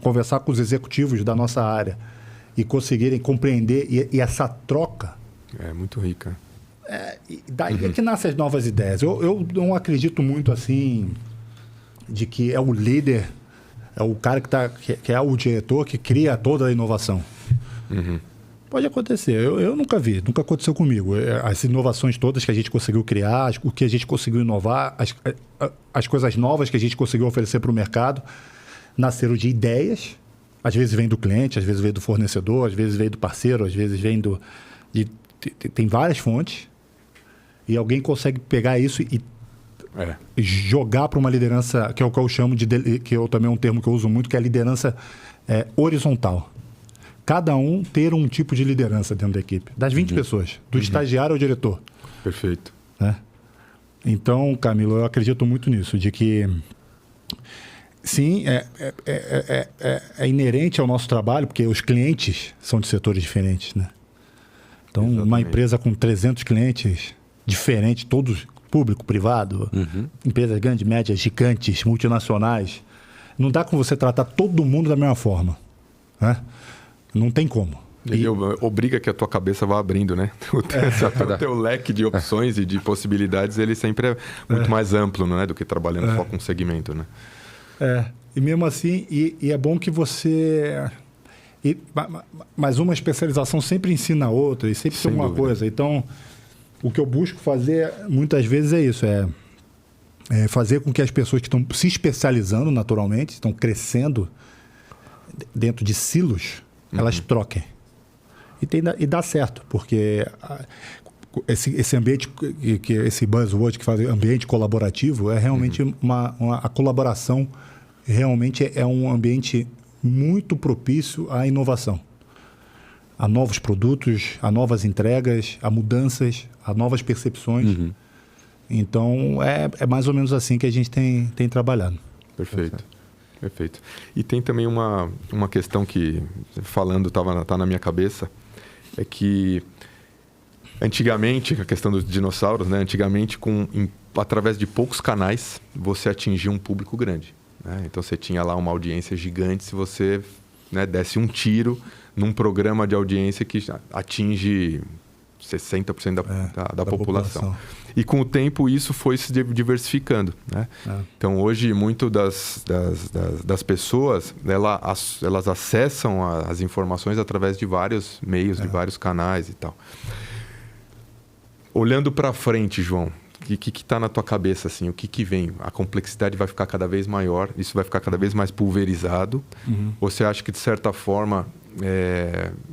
conversar com os executivos da nossa área e conseguirem compreender e essa troca... É muito rica. Daí é que nascem as novas ideias. Eu não acredito muito assim de que é o líder, é o cara que é o diretor que cria toda a inovação. Pode acontecer. Eu nunca vi, nunca aconteceu comigo. As inovações todas que a gente conseguiu criar, o que a gente conseguiu inovar, as coisas novas que a gente conseguiu oferecer para o mercado, nasceram de ideias. Às vezes vem do cliente, às vezes vem do fornecedor, às vezes vem do parceiro, às vezes vem tem várias fontes. E alguém consegue pegar isso e jogar para uma liderança, que é o que eu chamo que eu também é um termo que eu uso muito, que é a liderança horizontal. Cada um ter um tipo de liderança dentro da equipe. Das 20 pessoas, do estagiário ao diretor. Perfeito. Né? Então, Camilo, eu acredito muito nisso, de que sim, é inerente ao nosso trabalho, porque os clientes são de setores diferentes, né? Então, Exatamente. Uma empresa com 300 clientes diferentes, todos público, privado, empresas grandes, médias, gigantes, multinacionais, não dá com você tratar todo mundo da mesma forma, né? Não tem como. Ele obriga que a tua cabeça vá abrindo, né? O teu leque de opções e de possibilidades, ele sempre é muito mais amplo, não é? Do que trabalhando só com um segmento, né? E mesmo assim, e é bom que você... mas uma especialização sempre ensina a outra, e sempre tem alguma coisa. Então, o que eu busco fazer, muitas vezes, é isso. É fazer com que as pessoas que estão se especializando naturalmente, estão crescendo dentro de silos, elas troquem. E dá certo, porque esse ambiente, esse buzzword que faz ambiente colaborativo, é realmente a colaboração realmente é um ambiente muito propício à inovação, a novos produtos, a novas entregas, a mudanças, a novas percepções. Então, é mais ou menos assim que a gente tem trabalhado. Perfeito. Perfeito. E tem também uma questão que, falando, tá na minha cabeça, é que antigamente, a questão dos dinossauros, né? Antigamente, através de poucos canais, você atingia um público grande. Né? Então, você tinha lá uma audiência gigante se você, né, desse um tiro num programa de audiência que atinge 60% da população. E com o tempo isso foi se diversificando. Né? Então hoje muito das pessoas elas acessam as informações através de vários meios, de vários canais e tal. Olhando para frente, João, o que está na tua cabeça? Assim, o que vem? A complexidade vai ficar cada vez maior, isso vai ficar cada vez mais pulverizado? Ou você acha que, de certa forma,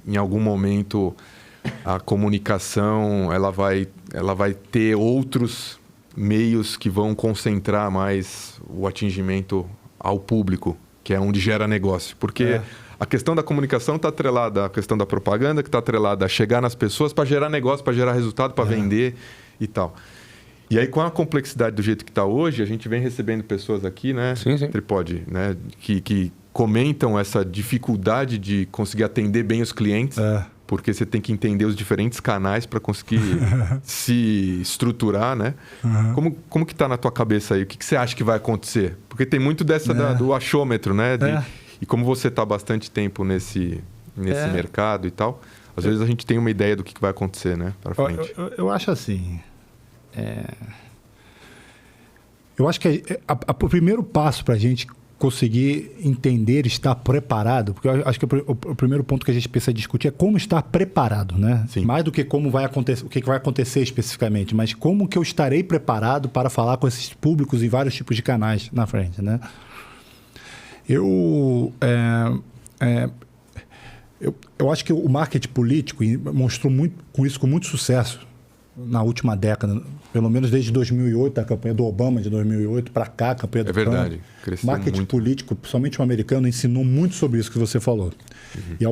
em algum momento a comunicação ela vai ter outros meios que vão concentrar mais o atingimento ao público, que é onde gera negócio? Porque a questão da comunicação está atrelada à questão da propaganda, que está atrelada a chegar nas pessoas para gerar negócio, para gerar resultado, para vender e tal. E aí, com a complexidade do jeito que está hoje, a gente vem recebendo pessoas aqui, né? Sim. Tripod, né? Que comentam essa dificuldade de conseguir atender bem os clientes. Porque você tem que entender os diferentes canais para conseguir se estruturar, né? Como que está na tua cabeça aí? O que você acha que vai acontecer? Porque tem muito do achômetro, né? E como você está há bastante tempo nesse mercado e tal, às vezes a gente tem uma ideia do que vai acontecer, né? Para frente. Eu acho assim... Eu acho que o primeiro passo para a gente conseguir entender, estar preparado, porque eu acho que o primeiro ponto que a gente precisa discutir é como estar preparado, né? Sim. Mais do que como vai acontecer, o que vai acontecer especificamente, mas como que eu estarei preparado para falar com esses públicos em vários tipos de canais na frente, né? Eu acho que o marketing político mostrou com muito sucesso na última década, pelo menos desde 2008, a campanha do Obama de 2008 para cá, a campanha do Trump. Verdade, cresceu marketing muito. Político, principalmente o americano, ensinou muito sobre isso que você falou. E é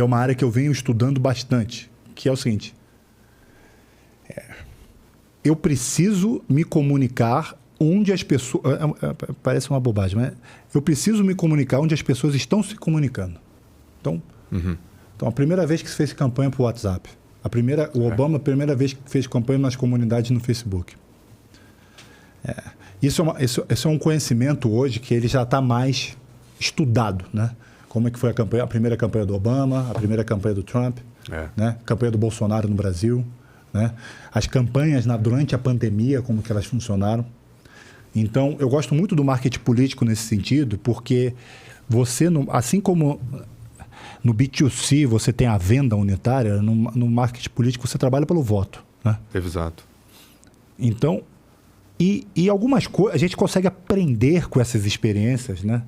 uma área que eu venho estudando bastante, que é o seguinte: eu preciso me comunicar onde as pessoas... parece uma bobagem, mas eu preciso me comunicar onde as pessoas estão se comunicando. Então, a primeira vez que se fez campanha para o WhatsApp, o Obama, a primeira vez que fez campanha nas comunidades no Facebook. Isso é um conhecimento hoje que ele já está mais estudado, né? Como é que foi a primeira campanha do Obama, a primeira campanha do Trump, né? A campanha do Bolsonaro no Brasil, né? As campanhas durante a pandemia, como que elas funcionaram. Então, eu gosto muito do marketing político nesse sentido, porque você, assim como... No B2C, você tem a venda unitária, no marketing político você trabalha pelo voto. Né? Exato. Então, e algumas coisas, a gente consegue aprender com essas experiências, né?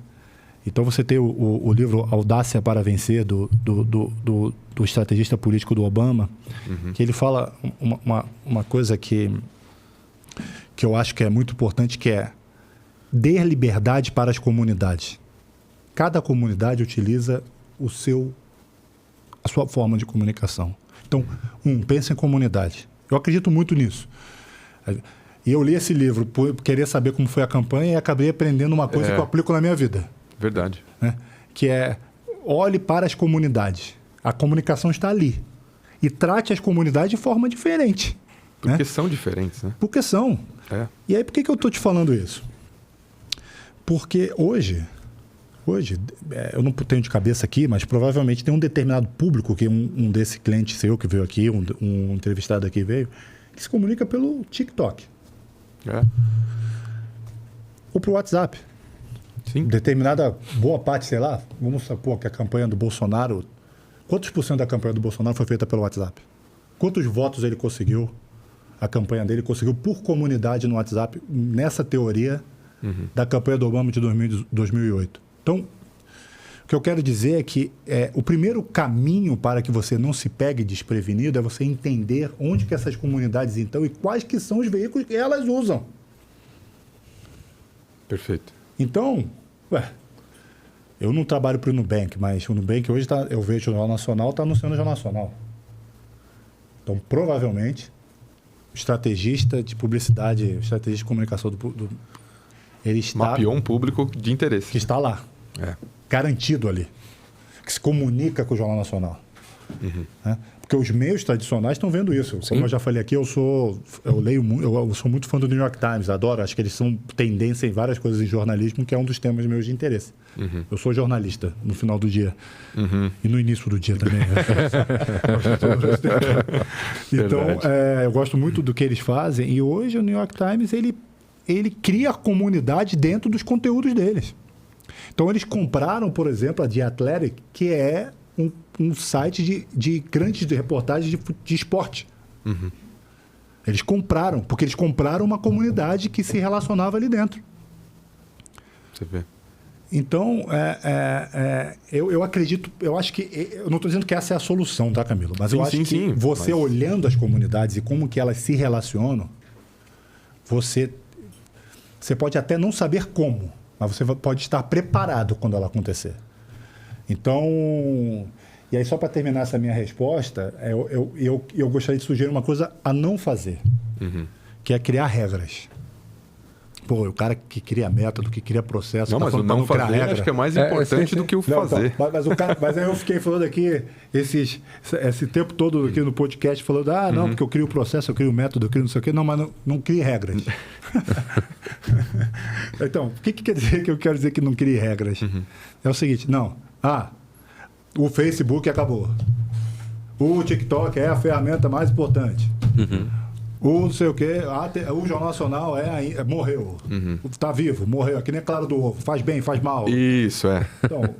Então, você tem o livro Audácia para Vencer, do estrategista político do Obama, que ele fala uma coisa que que eu acho que é muito importante, que é dar liberdade para as comunidades. Cada comunidade utiliza a sua forma de comunicação. Então, pensa em comunidade. Eu acredito muito nisso. E eu li esse livro por querer saber como foi a campanha e acabei aprendendo uma coisa que eu aplico na minha vida. Verdade. Né? Que é, olhe para as comunidades. A comunicação está ali. E trate as comunidades de forma diferente. Porque são diferentes, né? Porque são. E aí, por que eu estou te falando isso? Porque hoje, eu não tenho de cabeça aqui, mas provavelmente tem um determinado público, que um desse cliente seu que veio aqui, um entrevistado aqui veio, que se comunica pelo TikTok. Ou pelo WhatsApp. Sim. Determinada boa parte, sei lá, vamos supor que a campanha do Bolsonaro... Quantos por cento da campanha do Bolsonaro foi feita pelo WhatsApp? Quantos votos ele conseguiu? A campanha dele conseguiu por comunidade no WhatsApp, nessa teoria da campanha do Obama de 2008. Então, o que eu quero dizer é que o primeiro caminho para que você não se pegue desprevenido é você entender onde que essas comunidades estão e quais que são os veículos que elas usam. Perfeito. Então, eu não trabalho para o Nubank, mas o Nubank hoje eu vejo o Jornal Nacional, está anunciando o Jornal Nacional. Então, provavelmente, o estrategista de publicidade, o estrategista de comunicação ele está... Mapeou um público de interesse. Que está lá. Garantido ali. Que se comunica com o Jornal Nacional. Né? Porque os meios tradicionais estão vendo isso. Sim. Como eu já falei aqui, eu sou muito fã do New York Times, adoro. Acho que eles são tendência em várias coisas em jornalismo, que é um dos temas meus de interesse. Eu sou jornalista no final do dia. E no início do dia também. Então, eu gosto muito do que eles fazem. E hoje o New York Times, ele cria a comunidade dentro dos conteúdos deles. Então, eles compraram, por exemplo, a The Athletic, que é um site de grandes reportagens de esporte. Eles compraram, porque eles compraram uma comunidade que se relacionava ali dentro. Você vê. Então, eu acredito, eu acho que... Eu não estou dizendo que essa é a solução, tá, Camilo? Mas eu acho que você olhando as comunidades e como que elas se relacionam, você pode até não saber como, mas você pode estar preparado quando ela acontecer. Então, e aí só para terminar essa minha resposta, eu gostaria de sugerir uma coisa a não fazer, que é criar regras. Pô, o cara que cria método, que cria processo... Não, mas o não fazer acho que é mais importante do que o fazer. Mas aí eu fiquei falando aqui, esse tempo todo aqui no podcast, falando, não, porque eu crio o processo, eu crio o método, eu crio não sei o quê. Não, mas não crie regras. Então, o que quer dizer que eu quero dizer que não crie regras? É o seguinte, o Facebook acabou. O TikTok é a ferramenta mais importante. O não sei o quê, o Jornal Nacional morreu. Está vivo, morreu. Aqui nem é claro do ovo. Faz bem, faz mal. Isso, Então,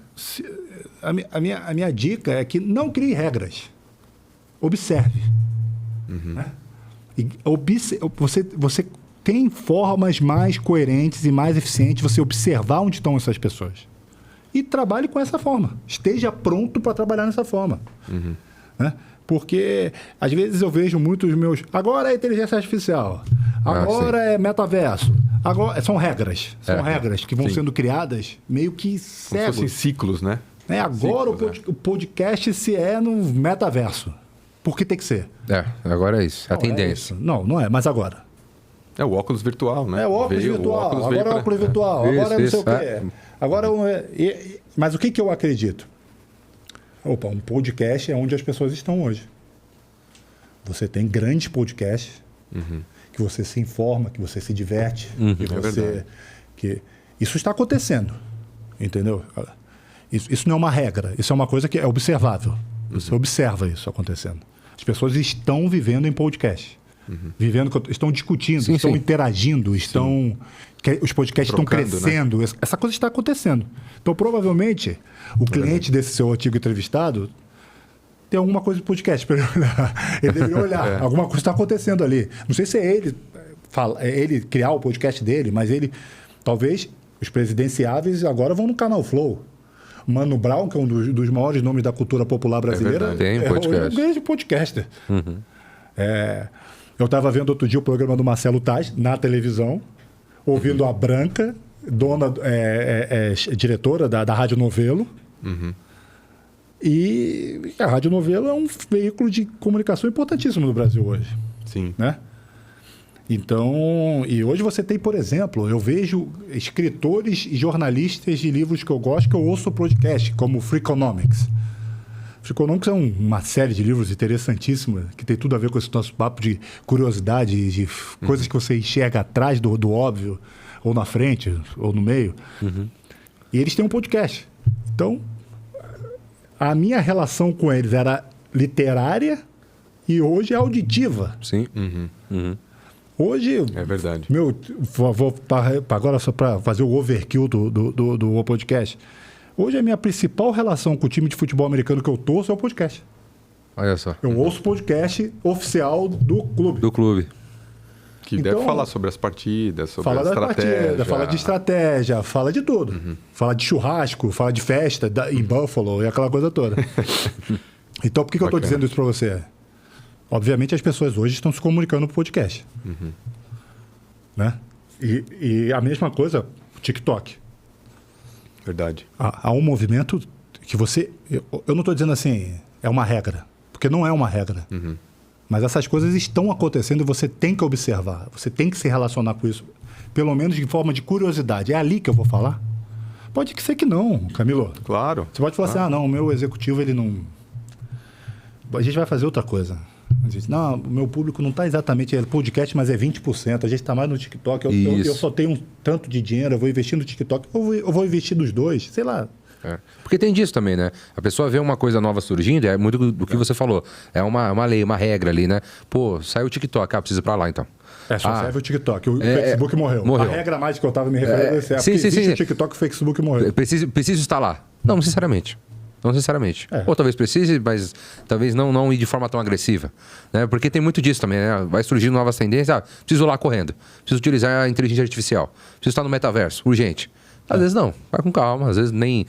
a minha dica é que não crie regras. Observe. Né? Você tem formas mais coerentes e mais eficientes de você observar onde estão essas pessoas. E trabalhe com essa forma. Esteja pronto para trabalhar nessa forma. Né? Porque, às vezes, eu vejo muitos meus... Agora é inteligência artificial. Agora é metaverso. Agora, são regras. São regras que vão sendo criadas meio que cegos. Como se fossem ciclos, né? Agora o podcast se é no metaverso. Porque tem que ser. Agora é isso. É a tendência. Não é. Mas agora? É o óculos virtual, né? É o óculos virtual. Agora é o óculos virtual. Agora não sei o quê. Agora... Mas o que eu acredito? Um podcast é onde as pessoas estão hoje. Você tem grandes podcasts que você se informa, que você se diverte, isso está acontecendo, entendeu? Isso não é uma regra, isso é uma coisa que é observável. Você observa isso acontecendo. As pessoas estão vivendo em podcast, estão discutindo, estão interagindo, os podcasts estão crescendo, né? Essa coisa está acontecendo. Então, provavelmente, o cliente desse seu antigo entrevistado tem alguma coisa de podcast para ele olhar. Ele deveria olhar. Alguma coisa está acontecendo ali. Não sei se é ele criar o podcast dele, mas talvez os presidenciáveis agora vão no Canal Flow. Mano Brown, que é um dos maiores nomes da cultura popular brasileira, tem podcast. um grande podcaster. Eu estava vendo outro dia o programa do Marcelo Taz na televisão, ouvindo a Branca, diretora da Rádio Novelo. E a Rádio Novelo é um veículo de comunicação importantíssimo no Brasil hoje. Sim. Né? Então, e hoje você tem, por exemplo, eu vejo escritores e jornalistas de livros que eu gosto, que eu ouço podcast, como Freakonomics. Freakonomics é uma série de livros interessantíssima, que tem tudo a ver com esse nosso papo de curiosidade, de coisas que você enxerga atrás do óbvio, ou na frente, ou no meio. E eles têm um podcast. Então, a minha relação com eles era literária e hoje é auditiva. Sim. Hoje... É verdade. Agora só para fazer o overkill do podcast. Hoje a minha principal relação com o time de futebol americano que eu torço é o podcast. Olha só. Eu ouço o podcast oficial do clube. Do clube. Que Então, deve falar sobre as partidas, sobre Fala a da estratégia. partida, fala de estratégia, fala de tudo. Fala de churrasco, fala de festa em Buffalo e aquela coisa toda. Então, por que eu estou dizendo isso para você? Obviamente, as pessoas hoje estão se comunicando por podcast. Né? E a mesma coisa, o TikTok. Verdade. Há um movimento que você... Eu não estou dizendo assim, é uma regra. Porque não é uma regra. Mas essas coisas estão acontecendo e você tem que observar. Você tem que se relacionar com isso. Pelo menos de forma de curiosidade. É ali que eu vou falar? Pode ser que não, Camilo. Claro. Você pode falar assim, não, o meu executivo, ele não... A gente vai fazer outra coisa. A gente, não, o meu público não está exatamente... É podcast, mas é 20%. A gente está mais no TikTok. Eu só tenho um tanto de dinheiro, eu vou investir no TikTok. Eu vou investir nos dois, sei lá. Porque tem disso também, né? A pessoa vê uma coisa nova surgindo, é muito do que você falou. É uma lei, uma regra ali, né? Pô, saiu o TikTok, precisa ir pra lá então. Só serve o TikTok. O Facebook morreu. A regra mais que eu estava me referindo é sim, o TikTok, o Facebook morreu. Preciso estar lá. Não necessariamente. Não necessariamente. Ou talvez precise, mas talvez não ir de forma tão agressiva. Né? Porque tem muito disso também, né? Vai surgindo novas tendências. Preciso ir lá correndo. Preciso utilizar a inteligência artificial. Preciso estar no metaverso, urgente. Às vezes não, vai com calma, às vezes nem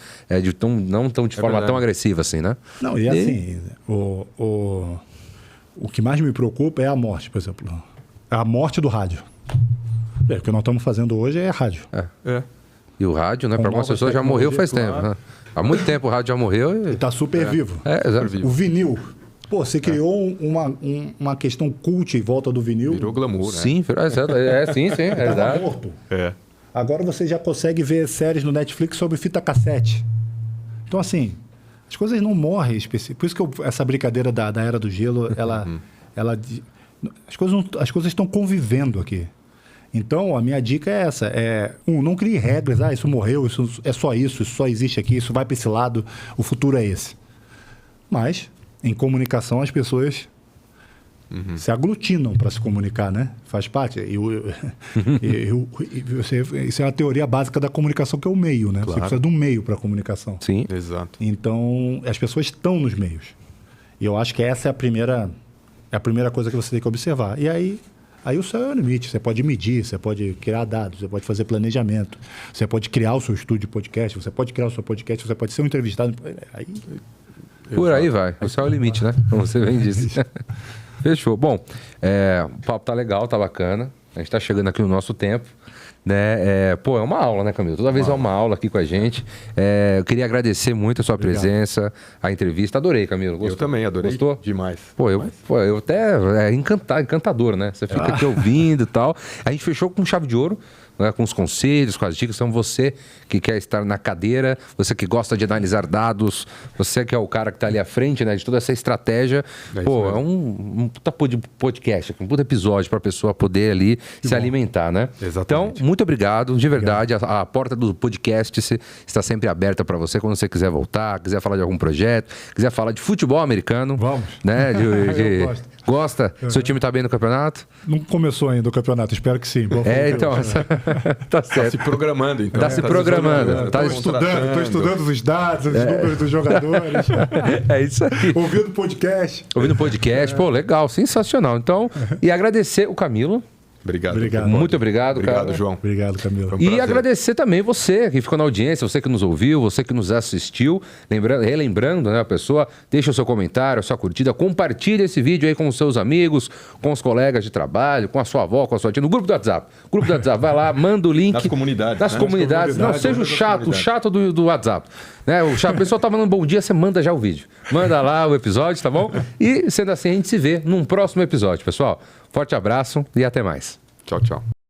não tão de forma tão agressiva assim, né? Não, e assim, o que mais me preocupa é a morte, por exemplo. A morte do rádio. O que nós estamos fazendo hoje é rádio. E o rádio, né, para algumas pessoas já morreu faz tempo. Né? Há muito tempo o rádio já morreu. E está super vivo. Exato. O vinil. Pô, você criou uma questão cult em volta do vinil. Virou glamour, né? Sim, sim, é verdade. Morto. Agora você já consegue ver séries no Netflix sobre fita cassete. Então, assim, as coisas não morrem. Por isso que essa brincadeira da Era do Gelo, as coisas estão convivendo aqui. Então, a minha dica é essa. Não crie regras. Isso morreu, isso só existe aqui, isso vai para esse lado, o futuro é esse. Mas, em comunicação, as pessoas... se aglutinam para se comunicar, né? Faz parte. Isso é a teoria básica da comunicação, que é o meio, né? Claro. Você precisa de um meio para a comunicação. Sim. Exato. Então, as pessoas estão nos meios. E eu acho que essa é a primeira coisa que você tem que observar. E aí o céu é o limite. Você pode medir, você pode criar dados, você pode fazer planejamento, você pode criar o seu estúdio de podcast, você pode criar o seu podcast, você pode ser um entrevistado. Por aí vai. O céu é o limite, né? Como você bem disse. Fechou. Bom, o papo tá legal, tá bacana. A gente tá chegando aqui no nosso tempo. Né? É uma aula, né, Camilo? Toda vez é uma aula aqui com a gente. Eu queria agradecer muito a sua presença, a entrevista. Adorei, Camilo. Gostou? Eu também adorei. Gostou? Demais. Eu até... encantador, né? Você fica aqui ouvindo e tal. A gente fechou com chave de ouro. Né, com os conselhos, com as dicas. Então você que quer estar na cadeira, você que gosta de analisar dados, você que é o cara que está ali à frente, né, de toda essa estratégia, é um puta podcast, um puta episódio para a pessoa poder ali se alimentar, né? Exatamente. Então, muito obrigado, de verdade. A porta do podcast está sempre aberta para você quando você quiser voltar, quiser falar de algum projeto, quiser falar de futebol americano. Vamos. Né, Eu gosto. Gosta? Seu time está bem no campeonato? Não começou ainda o campeonato, espero que sim. Então... Tá certo. Tá se programando, então. Tá se programando. Estou estudando os dados, os números dos jogadores. É isso aí. Ouvindo podcast. Pô, legal, sensacional. Então, e agradecer o Camilo. Obrigado. Muito obrigado, cara. Obrigado, João. Obrigado, Camilo. Foi um E prazer. agradecer também você que ficou na audiência, você que nos ouviu, você que nos assistiu. Relembrando, né, a pessoa, deixa o seu comentário, a sua curtida, compartilha esse vídeo aí com os seus amigos, com os colegas de trabalho, com a sua avó, com a sua tia, no grupo do WhatsApp. Grupo do WhatsApp, vai lá, manda o link. Nas comunidades, Nas né? comunidades. Não, seja o chato do WhatsApp. Né? O pessoal tá mandando bom dia, você manda já o vídeo. Manda lá o episódio, tá bom? E sendo assim, a gente se vê num próximo episódio, pessoal. Forte abraço e até mais. Tchau, tchau.